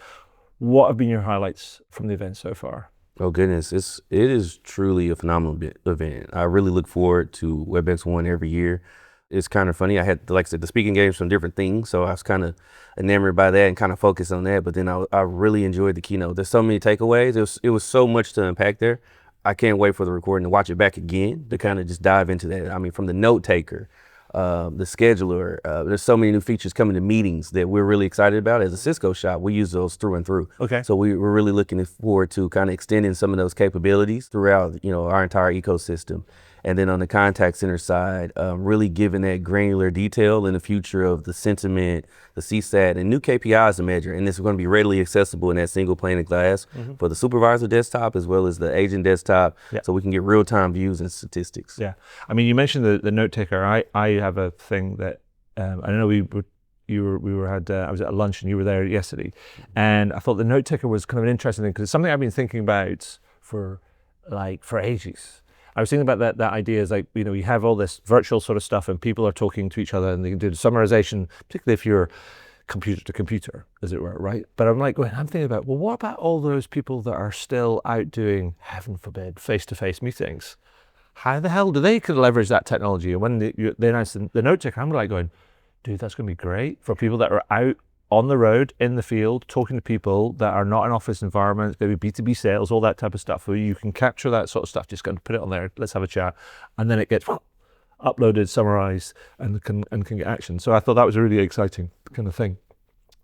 what have been your highlights from the event so far? Oh goodness, it is truly a phenomenal event. I really look forward to WebexOne every year. It's kind of funny. I had, like I said, the speaking games from different things, so I was kind of enamored by that and kind of focused on that. But then I really enjoyed the keynote. There's so many takeaways. It was so much to unpack there. I can't wait for the recording to watch it back again to kind of just dive into that. I mean, from the note taker, the scheduler, there's so many new features coming to meetings that we're really excited about. As a Cisco shop, we use those through and through. Okay. So we're really looking forward to kind of extending some of those capabilities throughout, our entire ecosystem. And then on the contact center side, really giving that granular detail in the future of the sentiment, the CSAT, and new KPIs to measure. And this is going to be readily accessible in that single pane of glass for the supervisor desktop as well as the agent desktop, so we can get real-time views and statistics. Yeah. I mean, you mentioned the note taker. I have a thing that I know I was at lunch and you were there yesterday, and I thought the note taker was kind of an interesting thing because it's something I've been thinking about for ages. I was thinking about that idea is like, you have all this virtual sort of stuff and people are talking to each other and they can do the summarization, particularly if you're computer to computer, as it were, right? But I'm thinking about, well, what about all those people that are still out doing, heaven forbid, face-to-face meetings? How the hell do they could leverage that technology? And when they announced the note taker, I'm like going, dude, that's going to be great for people that are out on the road, in the field, talking to people that are not in office environments, maybe B2B sales, all that type of stuff, where you can capture that sort of stuff, just go and put it on there, let's have a chat, and then it gets uploaded, summarized, and can get action. So I thought that was a really exciting kind of thing.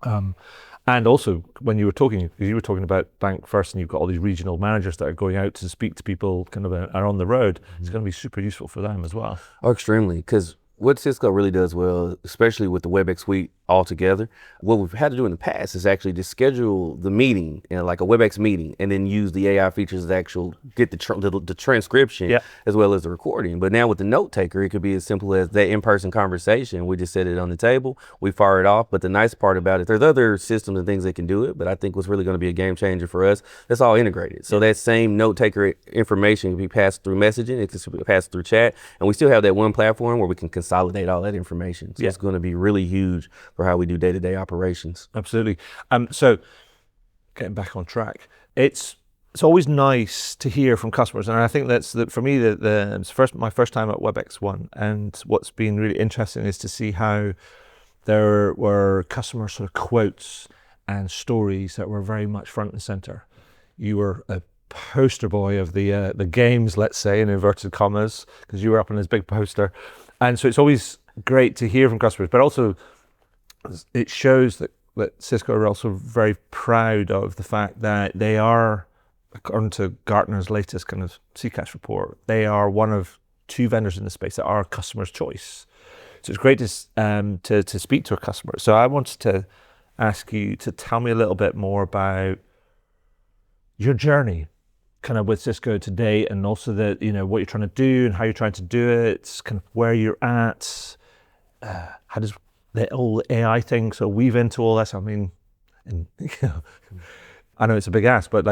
And also, when you were talking about Bank First, and you've got all these regional managers that are going out to speak to people kind of are on the road, it's going to be super useful for them as well. Oh, extremely, because what Cisco really does well, especially with the WebEx Suite all together. What we've had to do in the past is actually just schedule the meeting, like a WebEx meeting, and then use the AI features to actually get the transcription as well as the recording. But now with the note taker, it could be as simple as that in-person conversation. We just set it on the table, we fire it off. But the nice part about it, there's other systems and things that can do it, but I think what's really going to be a game changer for us, that's all integrated. So that same note taker information can be passed through messaging, it can be passed through chat, and we still have that one platform where we can consolidate all that information. So it's going to be really huge for how we do day-to-day operations. Absolutely. So getting back on track, it's always nice to hear from customers, and I think that's for me it's my first time at WebexOne, and what's been really interesting is to see how there were customer sort of quotes and stories that were very much front and center. You were a poster boy of the games, let's say, in inverted commas, because you were up on this big poster. And so it's always great to hear from customers, but also it shows that Cisco are also very proud of the fact that they are, according to Gartner's latest kind of CCAS report, they are one of 2 vendors in the space that are customer's choice. So it's great to speak to a customer. So I wanted to ask you to tell me a little bit more about your journey kind of with Cisco today, and also that, what you're trying to do and how you're trying to do it, kind of where you're at. How does the whole AI thing so weave into all this? I mean, I know it's a big ask, but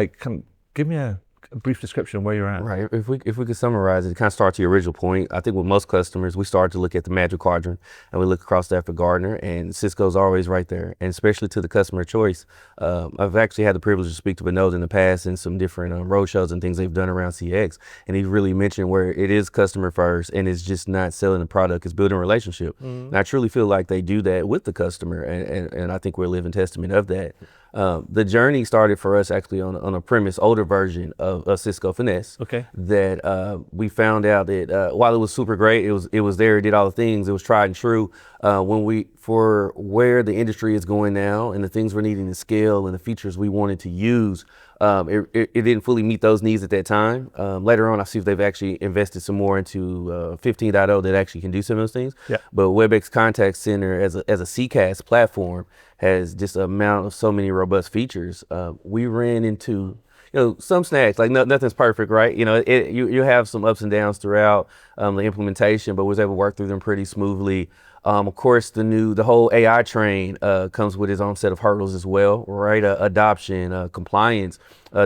give me a brief description of where you're at. Right. If we could summarize it, kind of start to your original point. I think with most customers, we start to look at the Magic Quadrant, and we look across that for Gartner, and Cisco's always right there, and especially to the customer choice. I've actually had the privilege to speak to Vinod in the past in some different roadshows and things they've done around CX, and he really mentioned where it is customer first, and it's just not selling the product, it's building a relationship. And I truly feel like they do that with the customer, and I think we're a living testament of that. The journey started for us actually on a premise, older version of Cisco Finesse. Okay. That we found out that while it was super great, it was there, it did all the things, it was tried and true. For where the industry is going now and the things we're needing to scale and the features we wanted to use, it didn't fully meet those needs at that time. Later on, I see if they've actually invested some more into 15.0 that actually can do some of those things. Yeah. But WebEx Contact Center as a CCAS platform has just an amount of so many robust features. We ran into some snags, like nothing's perfect, right? You have some ups and downs throughout the implementation, but was able to work through them pretty smoothly. Of course, the whole AI train comes with its own set of hurdles as well, right? Adoption, compliance,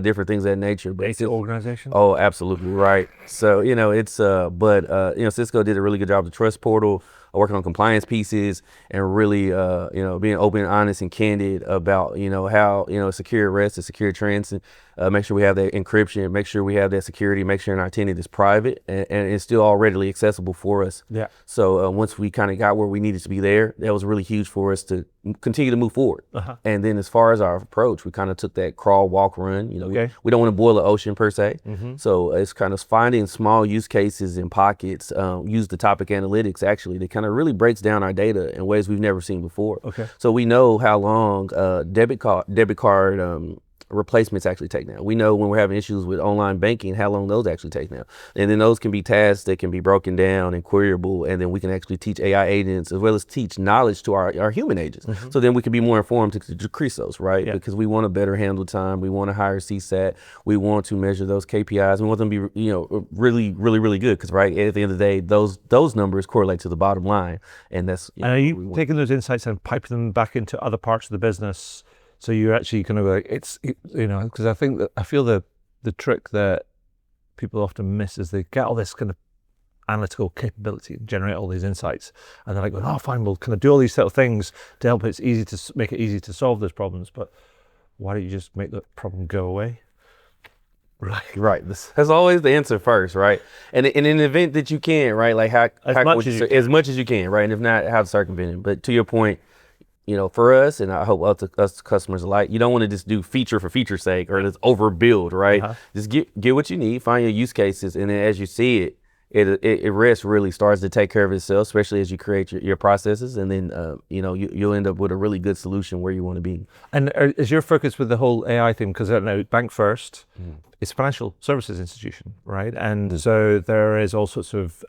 different things of that nature. Basic organization? Oh, absolutely, right. So, Cisco did a really good job of the trust portal, working on compliance pieces, and really, being open, honest, and candid about, how, secure rest and secure transit, make sure we have that encryption, make sure we have that security, make sure our tenant is private, and it's still all readily accessible for us. Yeah. So once we kind of got where we needed to be there, that was really huge for us to continue to move forward. And then as far as our approach, we kind of took that crawl, walk, run. We don't want to boil the ocean per se. So it's kind of finding small use cases in pockets, use the topic analytics actually that kind of really breaks down our data in ways we've never seen before. Okay. So we know how long debit card replacements actually take now. We know when we're having issues with online banking, how long those actually take now. And then those can be tasks that can be broken down and queryable, and then we can actually teach AI agents as well as teach knowledge to our human agents. So then we can be more informed to decrease those, right? Because we want to better handle time, we want to hire CSAT, we want to measure those KPIs, we want them to be really, really, really good, because right at the end of the day, those numbers correlate to the bottom line. And that's and are you taking those insights and piping them back into other parts of the business? So you're actually kind of because I feel the trick that people often miss is they get all this kind of analytical capability and generate all these insights, and they're like, oh, fine, we'll kind of do all these little things to help make it easy to solve those problems. But why don't you just make the problem go away? Right. That's always the answer first, right? And in an event that you can, right? Like as much as you can, right? And if not, how to circumvent it. But to your point, for us, and I hope us customers alike, you don't want to just do feature for feature's sake or just overbuild, right? Just get what you need, find your use cases, and then as you see it, it rest really starts to take care of itself, especially as you create your processes, and then you'll end up with a really good solution where you want to be. And is your focus with the whole AI thing, because I know Bank First is a financial services institution, right? And so there is all sorts of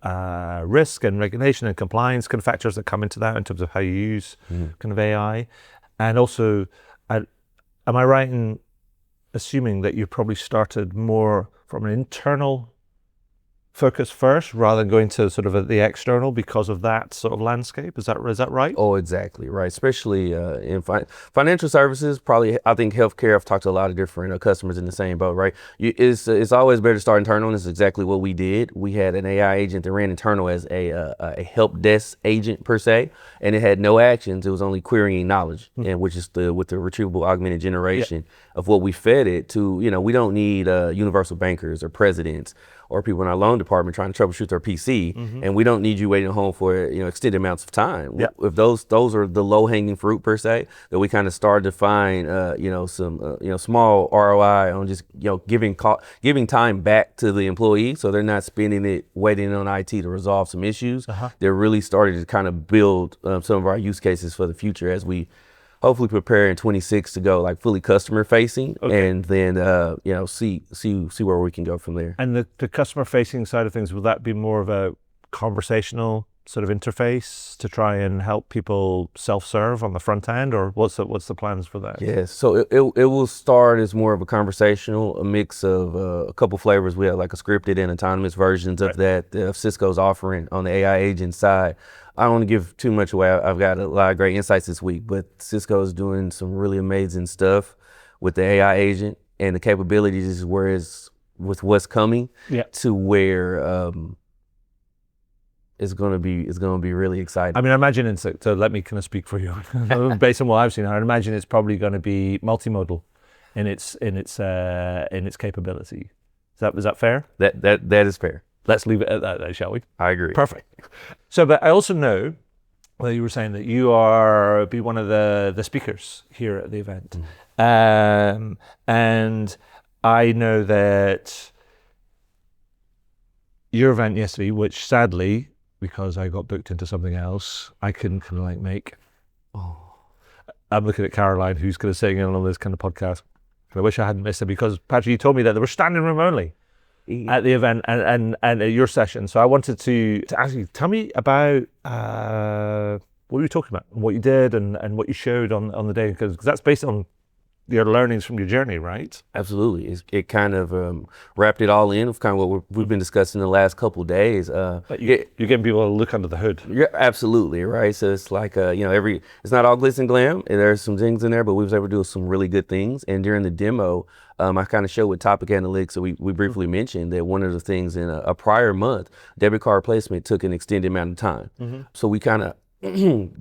risk and regulation and compliance kind of factors that come into that in terms of how you use kind of AI. And also, am I right in assuming that you probably started more from an internal focus first rather than going to sort of the external because of that sort of landscape? Is that right? Oh, exactly right. Especially in financial services, probably I think healthcare. I've talked to a lot of different customers in the same boat, right? It's always better to start internal, and this is exactly what we did. We had an AI agent that ran internal as a help desk agent per se, and it had no actions. It was only querying knowledge, and which is with the retrievable augmented generation of what we fed it to. We don't need universal bankers or presidents or people in our loan department trying to troubleshoot their PC, and we don't need you waiting at home for extended amounts of time. If those are the low hanging fruit per se, that we kind of started to find some small ROI on just giving time back to the employee, so they're not spending it waiting on IT to resolve some issues. They're really starting to kind of build some of our use cases for the future as we hopefully prepare in 26 to go like fully customer facing, and then see where we can go from there. And the customer facing side of things, will that be more of a conversational sort of interface to try and help people self-serve on the front end, or what's the plans for that? Yes, so it will start as more of a conversational, a mix of a couple flavors. We have like a scripted and autonomous versions of that Cisco's offering on the AI agent side. I don't want to give too much away. I've got a lot of great insights this week, but Cisco is doing some really amazing stuff with the AI agent, and the capabilities is where it's with what's coming to where it's going to be really exciting. I mean, I imagine so let me kind of speak for you based on what I've seen. I imagine it's probably going to be multimodal in its capability. Is that fair? That is fair. Let's leave it at that, shall we? I agree. Perfect. So, but I also know, well, you were saying that you are be one of the speakers here at the event. And I know that your event yesterday, which sadly, because I got booked into something else, I couldn't kind of like make. I'm looking at Caroline, who's going to sing in on this kind of podcast. I wish I hadn't missed it, because Patrick, you told me that they were standing room only at the event and at your session. So I wanted to actually tell me about what you were talking about, and what you did, and what you showed on the day, because that's based on your learnings from your journey, right? Absolutely. It kind of wrapped it all in with kind of what we've been discussing the last couple of days. But you're getting people to look under the hood. Yeah, absolutely, right? So it's like, it's not all glitz and glam. There's some things in there, but we was able to do some really good things. And during the demo, I kind of showed with topic analytics, so we briefly mentioned that one of the things in a prior month, debit card placement took an extended amount of time. So we kind of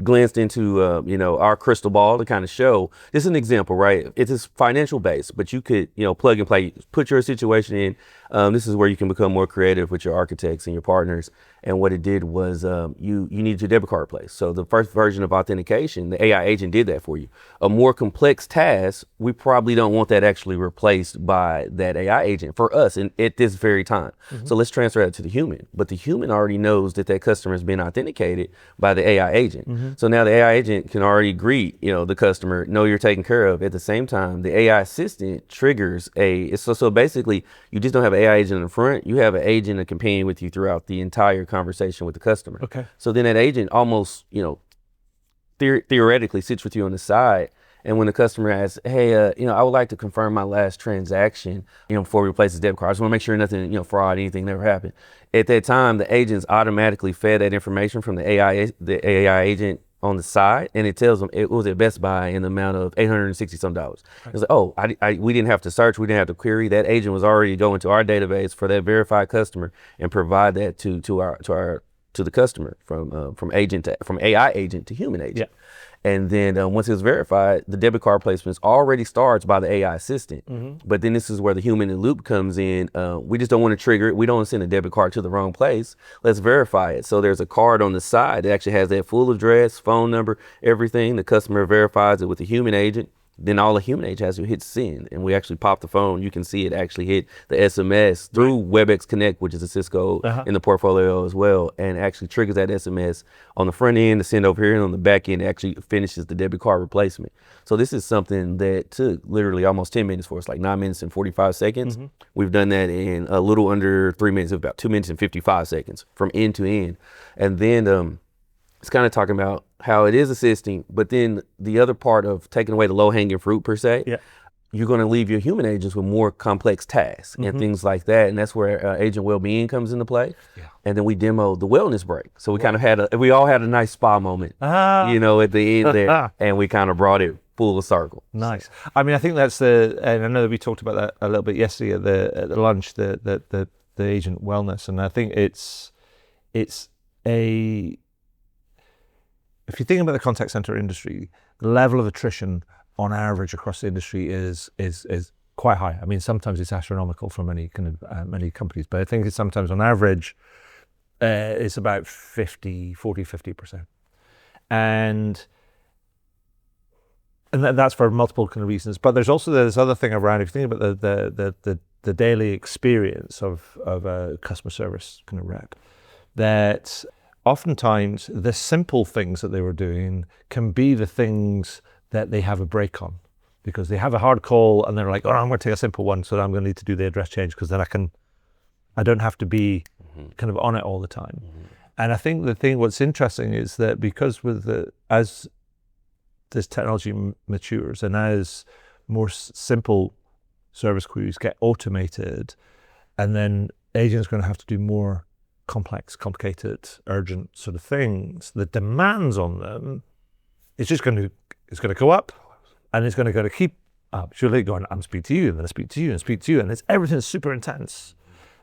glanced into our crystal ball to kind of show, this is an example, right? It is financial based, but you could plug and play, put your situation in. This is where you can become more creative with your architects and your partners. And what it did was you needed your debit card placed. So the first version of authentication, the AI agent did that for you. A more complex task, we probably don't want that actually replaced by that AI agent for us and at this very time. So let's transfer that to the human. But the human already knows that customer has been authenticated by the AI agent. So now the AI agent can already greet the customer, know you're taken care of. At the same time, the AI assistant triggers so basically you just don't have an AI agent in the front, you have an agent, a companion with you throughout the entire conversation with the customer. So then that agent almost theoretically sits with you on the side, and when the customer asks, hey, I would like to confirm my last transaction before we replace the debit card, I just want to make sure nothing fraud, anything never happened. At that time, the agents automatically fed that information from the AI agent on the side, and it tells them it was at Best Buy in the amount of $860 some. It's like, we didn't have to search, we didn't have to query. That agent was already going to our database for that verified customer and provide that to the customer from AI agent to human agent. And then once it's verified, the debit card placements already starts by the AI assistant. But then this is where the human in the loop comes in. We just don't want to trigger it. We don't want to send a debit card to the wrong place. Let's verify it. So there's a card on the side that actually has that full address, phone number, everything. The customer verifies it with the human agent. then all a human agent has to hit send, and we actually pop the phone. You can see it actually hit the SMS through WebEx Connect, which is a Cisco in the portfolio as well, and actually triggers that SMS on the front end to send over here, and on the back end it actually finishes the debit card replacement. So this is something that took literally almost 10 minutes for us, like 9 minutes and 45 seconds. We've done that in a little under 3 minutes, about 2 minutes and 55 seconds from end to end. And then it's kind of talking about how it is assisting, but then the other part of taking away the low-hanging fruit per se, you're going to leave your human agents with more complex tasks and things like that, and that's where agent well-being comes into play. And then we demoed the wellness break, so we kind of we all had a nice spa moment, you know, at the end there, and we kind of brought it full circle. Nice. I mean, I think that's and I know that we talked about that a little bit yesterday at the lunch, the agent wellness, and I think it's a. If you think about the contact center industry, the level of attrition on average across the industry is quite high. I mean, sometimes it's astronomical for many many companies, but I think it's sometimes on average it's about 50%. And that's for multiple kind of reasons. But there's also this other thing around, if you think about the daily experience of a customer service kind of rep, that oftentimes the simple things that they were doing can be the things that they have a break on, because they have a hard call and they're like, oh, I'm going to take a simple one, so I'm going to need to do the address change, because then I don't have to be kind of on it all the time. And I think what's interesting is that because as this technology matures and as more simple service queries get automated, and then agents are going to have to do more complex, complicated, urgent sort of things, the demands on them it's going to go up, and it's going to keep up. Surely going, I'm speak to you, and then I speak to you, and speak to you, and everything's super intense.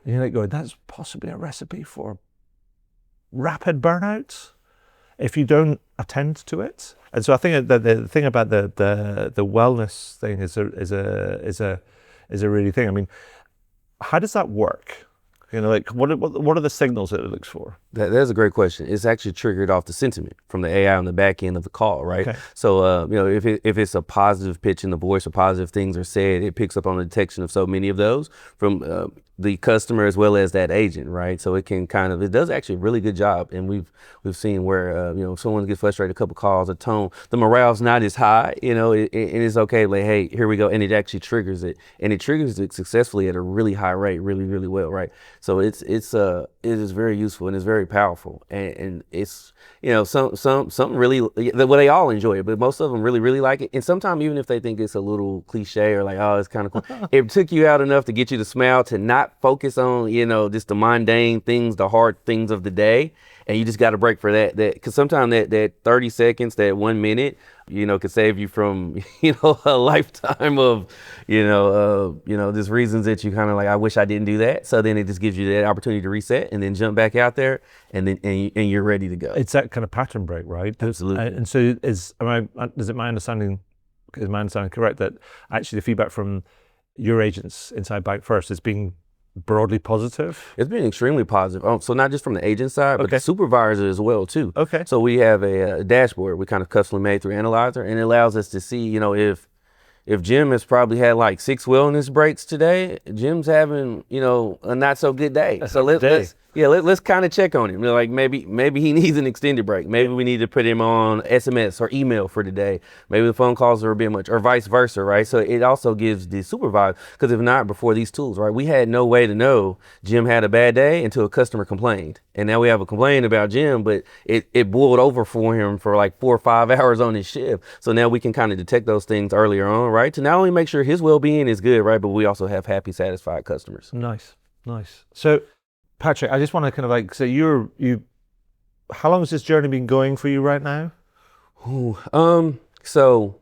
And you're like going, that's possibly a recipe for rapid burnout if you don't attend to it. And so I think that the thing about the wellness thing is a really thing. I mean, how does that work? You know, like what are the signals that it looks for? That's a great question. It's actually triggered off the sentiment from the AI on the back end of the call, right? Okay. So, you know, if it's a positive pitch in the voice or positive things are said, it picks up on the detection of so many of those from the customer as well as that agent, right? So it can it does actually a really good job. And we've seen where, you know, if someone gets frustrated, a couple calls, a tone, the morale's not as high, you know, it is okay. Like, hey, here we go. And it actually triggers it, and it triggers it successfully at a really high rate, really, really well, right? So it is very useful, and it's very powerful, and it's, you know, something really, well, they all enjoy it, but most of them really, really like it. And sometimes even if they think it's a little cliche or like, oh, it's kind of cool, it took you out enough to get you to smile, to not focus on, you know, just the mundane things, the hard things of the day. And you just got to break for that because sometimes that 30 seconds, that 1 minute, you know, could save you from, you know, a lifetime of, you know, just reasons that you kind of like, I wish I didn't do that. So then it just gives you that opportunity to reset and then jump back out there, and then and you're ready to go. It's that kind of pattern break, right? Absolutely. And so is my understanding correct that actually the feedback from your agents inside Bank First is being broadly positive? It's been extremely positive. So not just from the agent side, but the supervisor as well too. Okay. So we have a dashboard we kind of custom made through Analyzer, and it allows us to see, you know, if Jim has probably had like 6 wellness breaks today, Jim's having, you know, a not so good day. So let's kind of check on him. Like maybe he needs an extended break. Maybe we need to put him on SMS or email for today. Maybe the phone calls are a bit much, or vice versa, right? So it also gives the supervisor, because if not, before these tools, right, we had no way to know Jim had a bad day until a customer complained. And now we have a complaint about Jim, but it boiled over for him for like 4 or 5 hours on his shift. So now we can kind of detect those things earlier on, right? To not only make sure his well-being is good, right, but we also have happy, satisfied customers. Nice. So Patrick, I just want to kind of like, so how long has this journey been going for you right now? So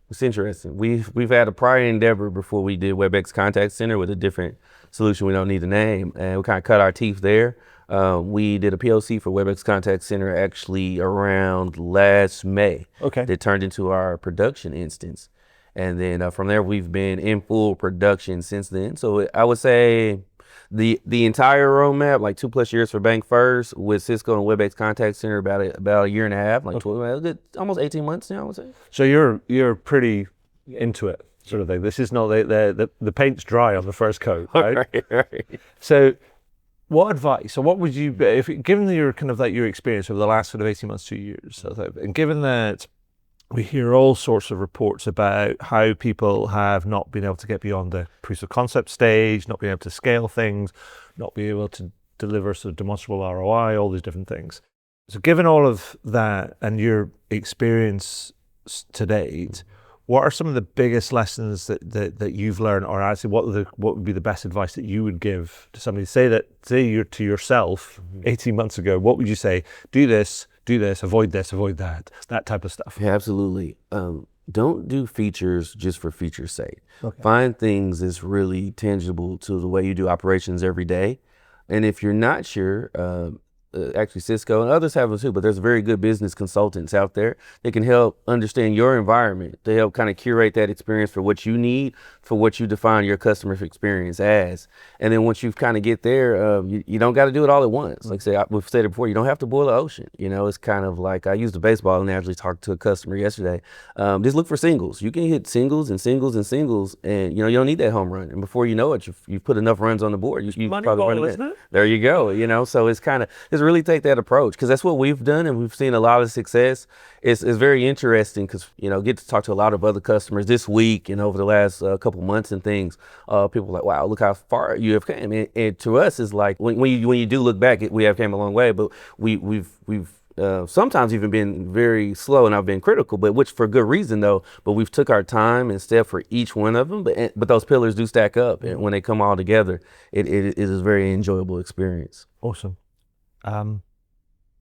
it's interesting. We've had a prior endeavor before we did WebEx Contact Center with a different solution we don't need to name, and we kind of cut our teeth there. We did a POC for WebEx Contact Center actually around last May. Okay. That turned into our production instance. And then from there, we've been in full production since then. So I would say the entire roadmap, like 2+ years for Bank First with Cisco and WebEx Contact Center, about a year and a half, like 12, almost 18 months now, I would say. So you're pretty into it, sort of thing. This is not the paint's dry on the first coat, right? Right. So, what advice, or what would you, if given your kind of like your experience over the last sort of 18 months, 2 years, and given that we hear all sorts of reports about how people have not been able to get beyond the proof of concept stage, not being able to scale things, not being able to deliver sort of demonstrable ROI, all these different things. So given all of that and your experience to date, what are some of the biggest lessons that you've learned, or actually what would be the best advice that you would give to somebody? Say you're to yourself 18 months ago, what would you say? Do this, avoid that type of stuff. Yeah, absolutely. Don't do features just for feature's sake. Okay. Find things that's really tangible to the way you do operations every day. And if you're not sure, actually Cisco and others have them too, but there's very good business consultants out there that can help understand your environment. They help kind of curate that experience for what you need, for what you define your customer experience as. And then once you kind of get there, you don't got to do it all at once. Like we've said it before, you don't have to boil the ocean. You know, it's kind of like, I used a baseball analogy, talked to a customer yesterday. Just look for singles. You can hit singles and singles and singles, and you don't need that home run. And before you know it, you've put enough runs on the board. You probably run isn't it? There you go. So it's kind of, really take that approach, because that's what we've done, and we've seen a lot of success. It's very interesting because get to talk to a lot of other customers this week and over the last couple months and things. People are like, wow, look how far you have come. And to us, it's like when you do look back, we have came a long way, but we've sometimes even been very slow, and I've been critical, but which for good reason though. But we've took our time and step for each one of them. But those pillars do stack up, and when they come all together, it is a very enjoyable experience. Awesome.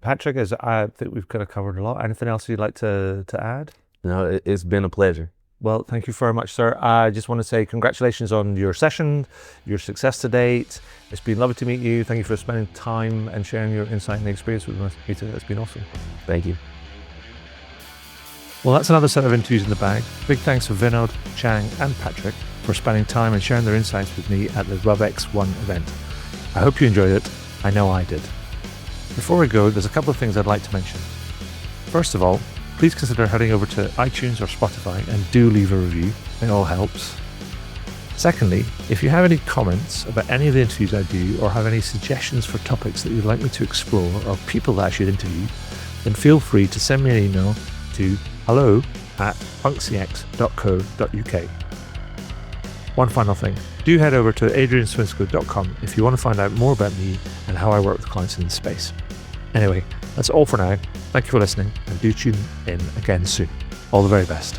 Patrick, I think we've kind of covered a lot. Anything else you'd like to add? No, it's been a pleasure. Well, thank you very much, sir. I just want to say congratulations on your session, your success to date. It's been lovely to meet you. Thank you for spending time and sharing your insight and experience with me today. It's been awesome. Thank you. Well, that's another set of interviews in the bag. Big thanks to Vinod, Chang, and Patrick for spending time and sharing their insights with me at the WebexOne event. I hope you enjoyed it. I know I did. Before we go, there's a couple of things I'd like to mention. First of all, please consider heading over to iTunes or Spotify and do leave a review. It all helps. Secondly, if you have any comments about any of the interviews I do, or have any suggestions for topics that you'd like me to explore, or people that I should interview, then feel free to send me an email to hello@punccx.co.uk. One final thing, do head over to adrianswinscoe.com if you want to find out more about me and how I work with clients in this space. Anyway, that's all for now. Thank you for listening, and do tune in again soon. All the very best.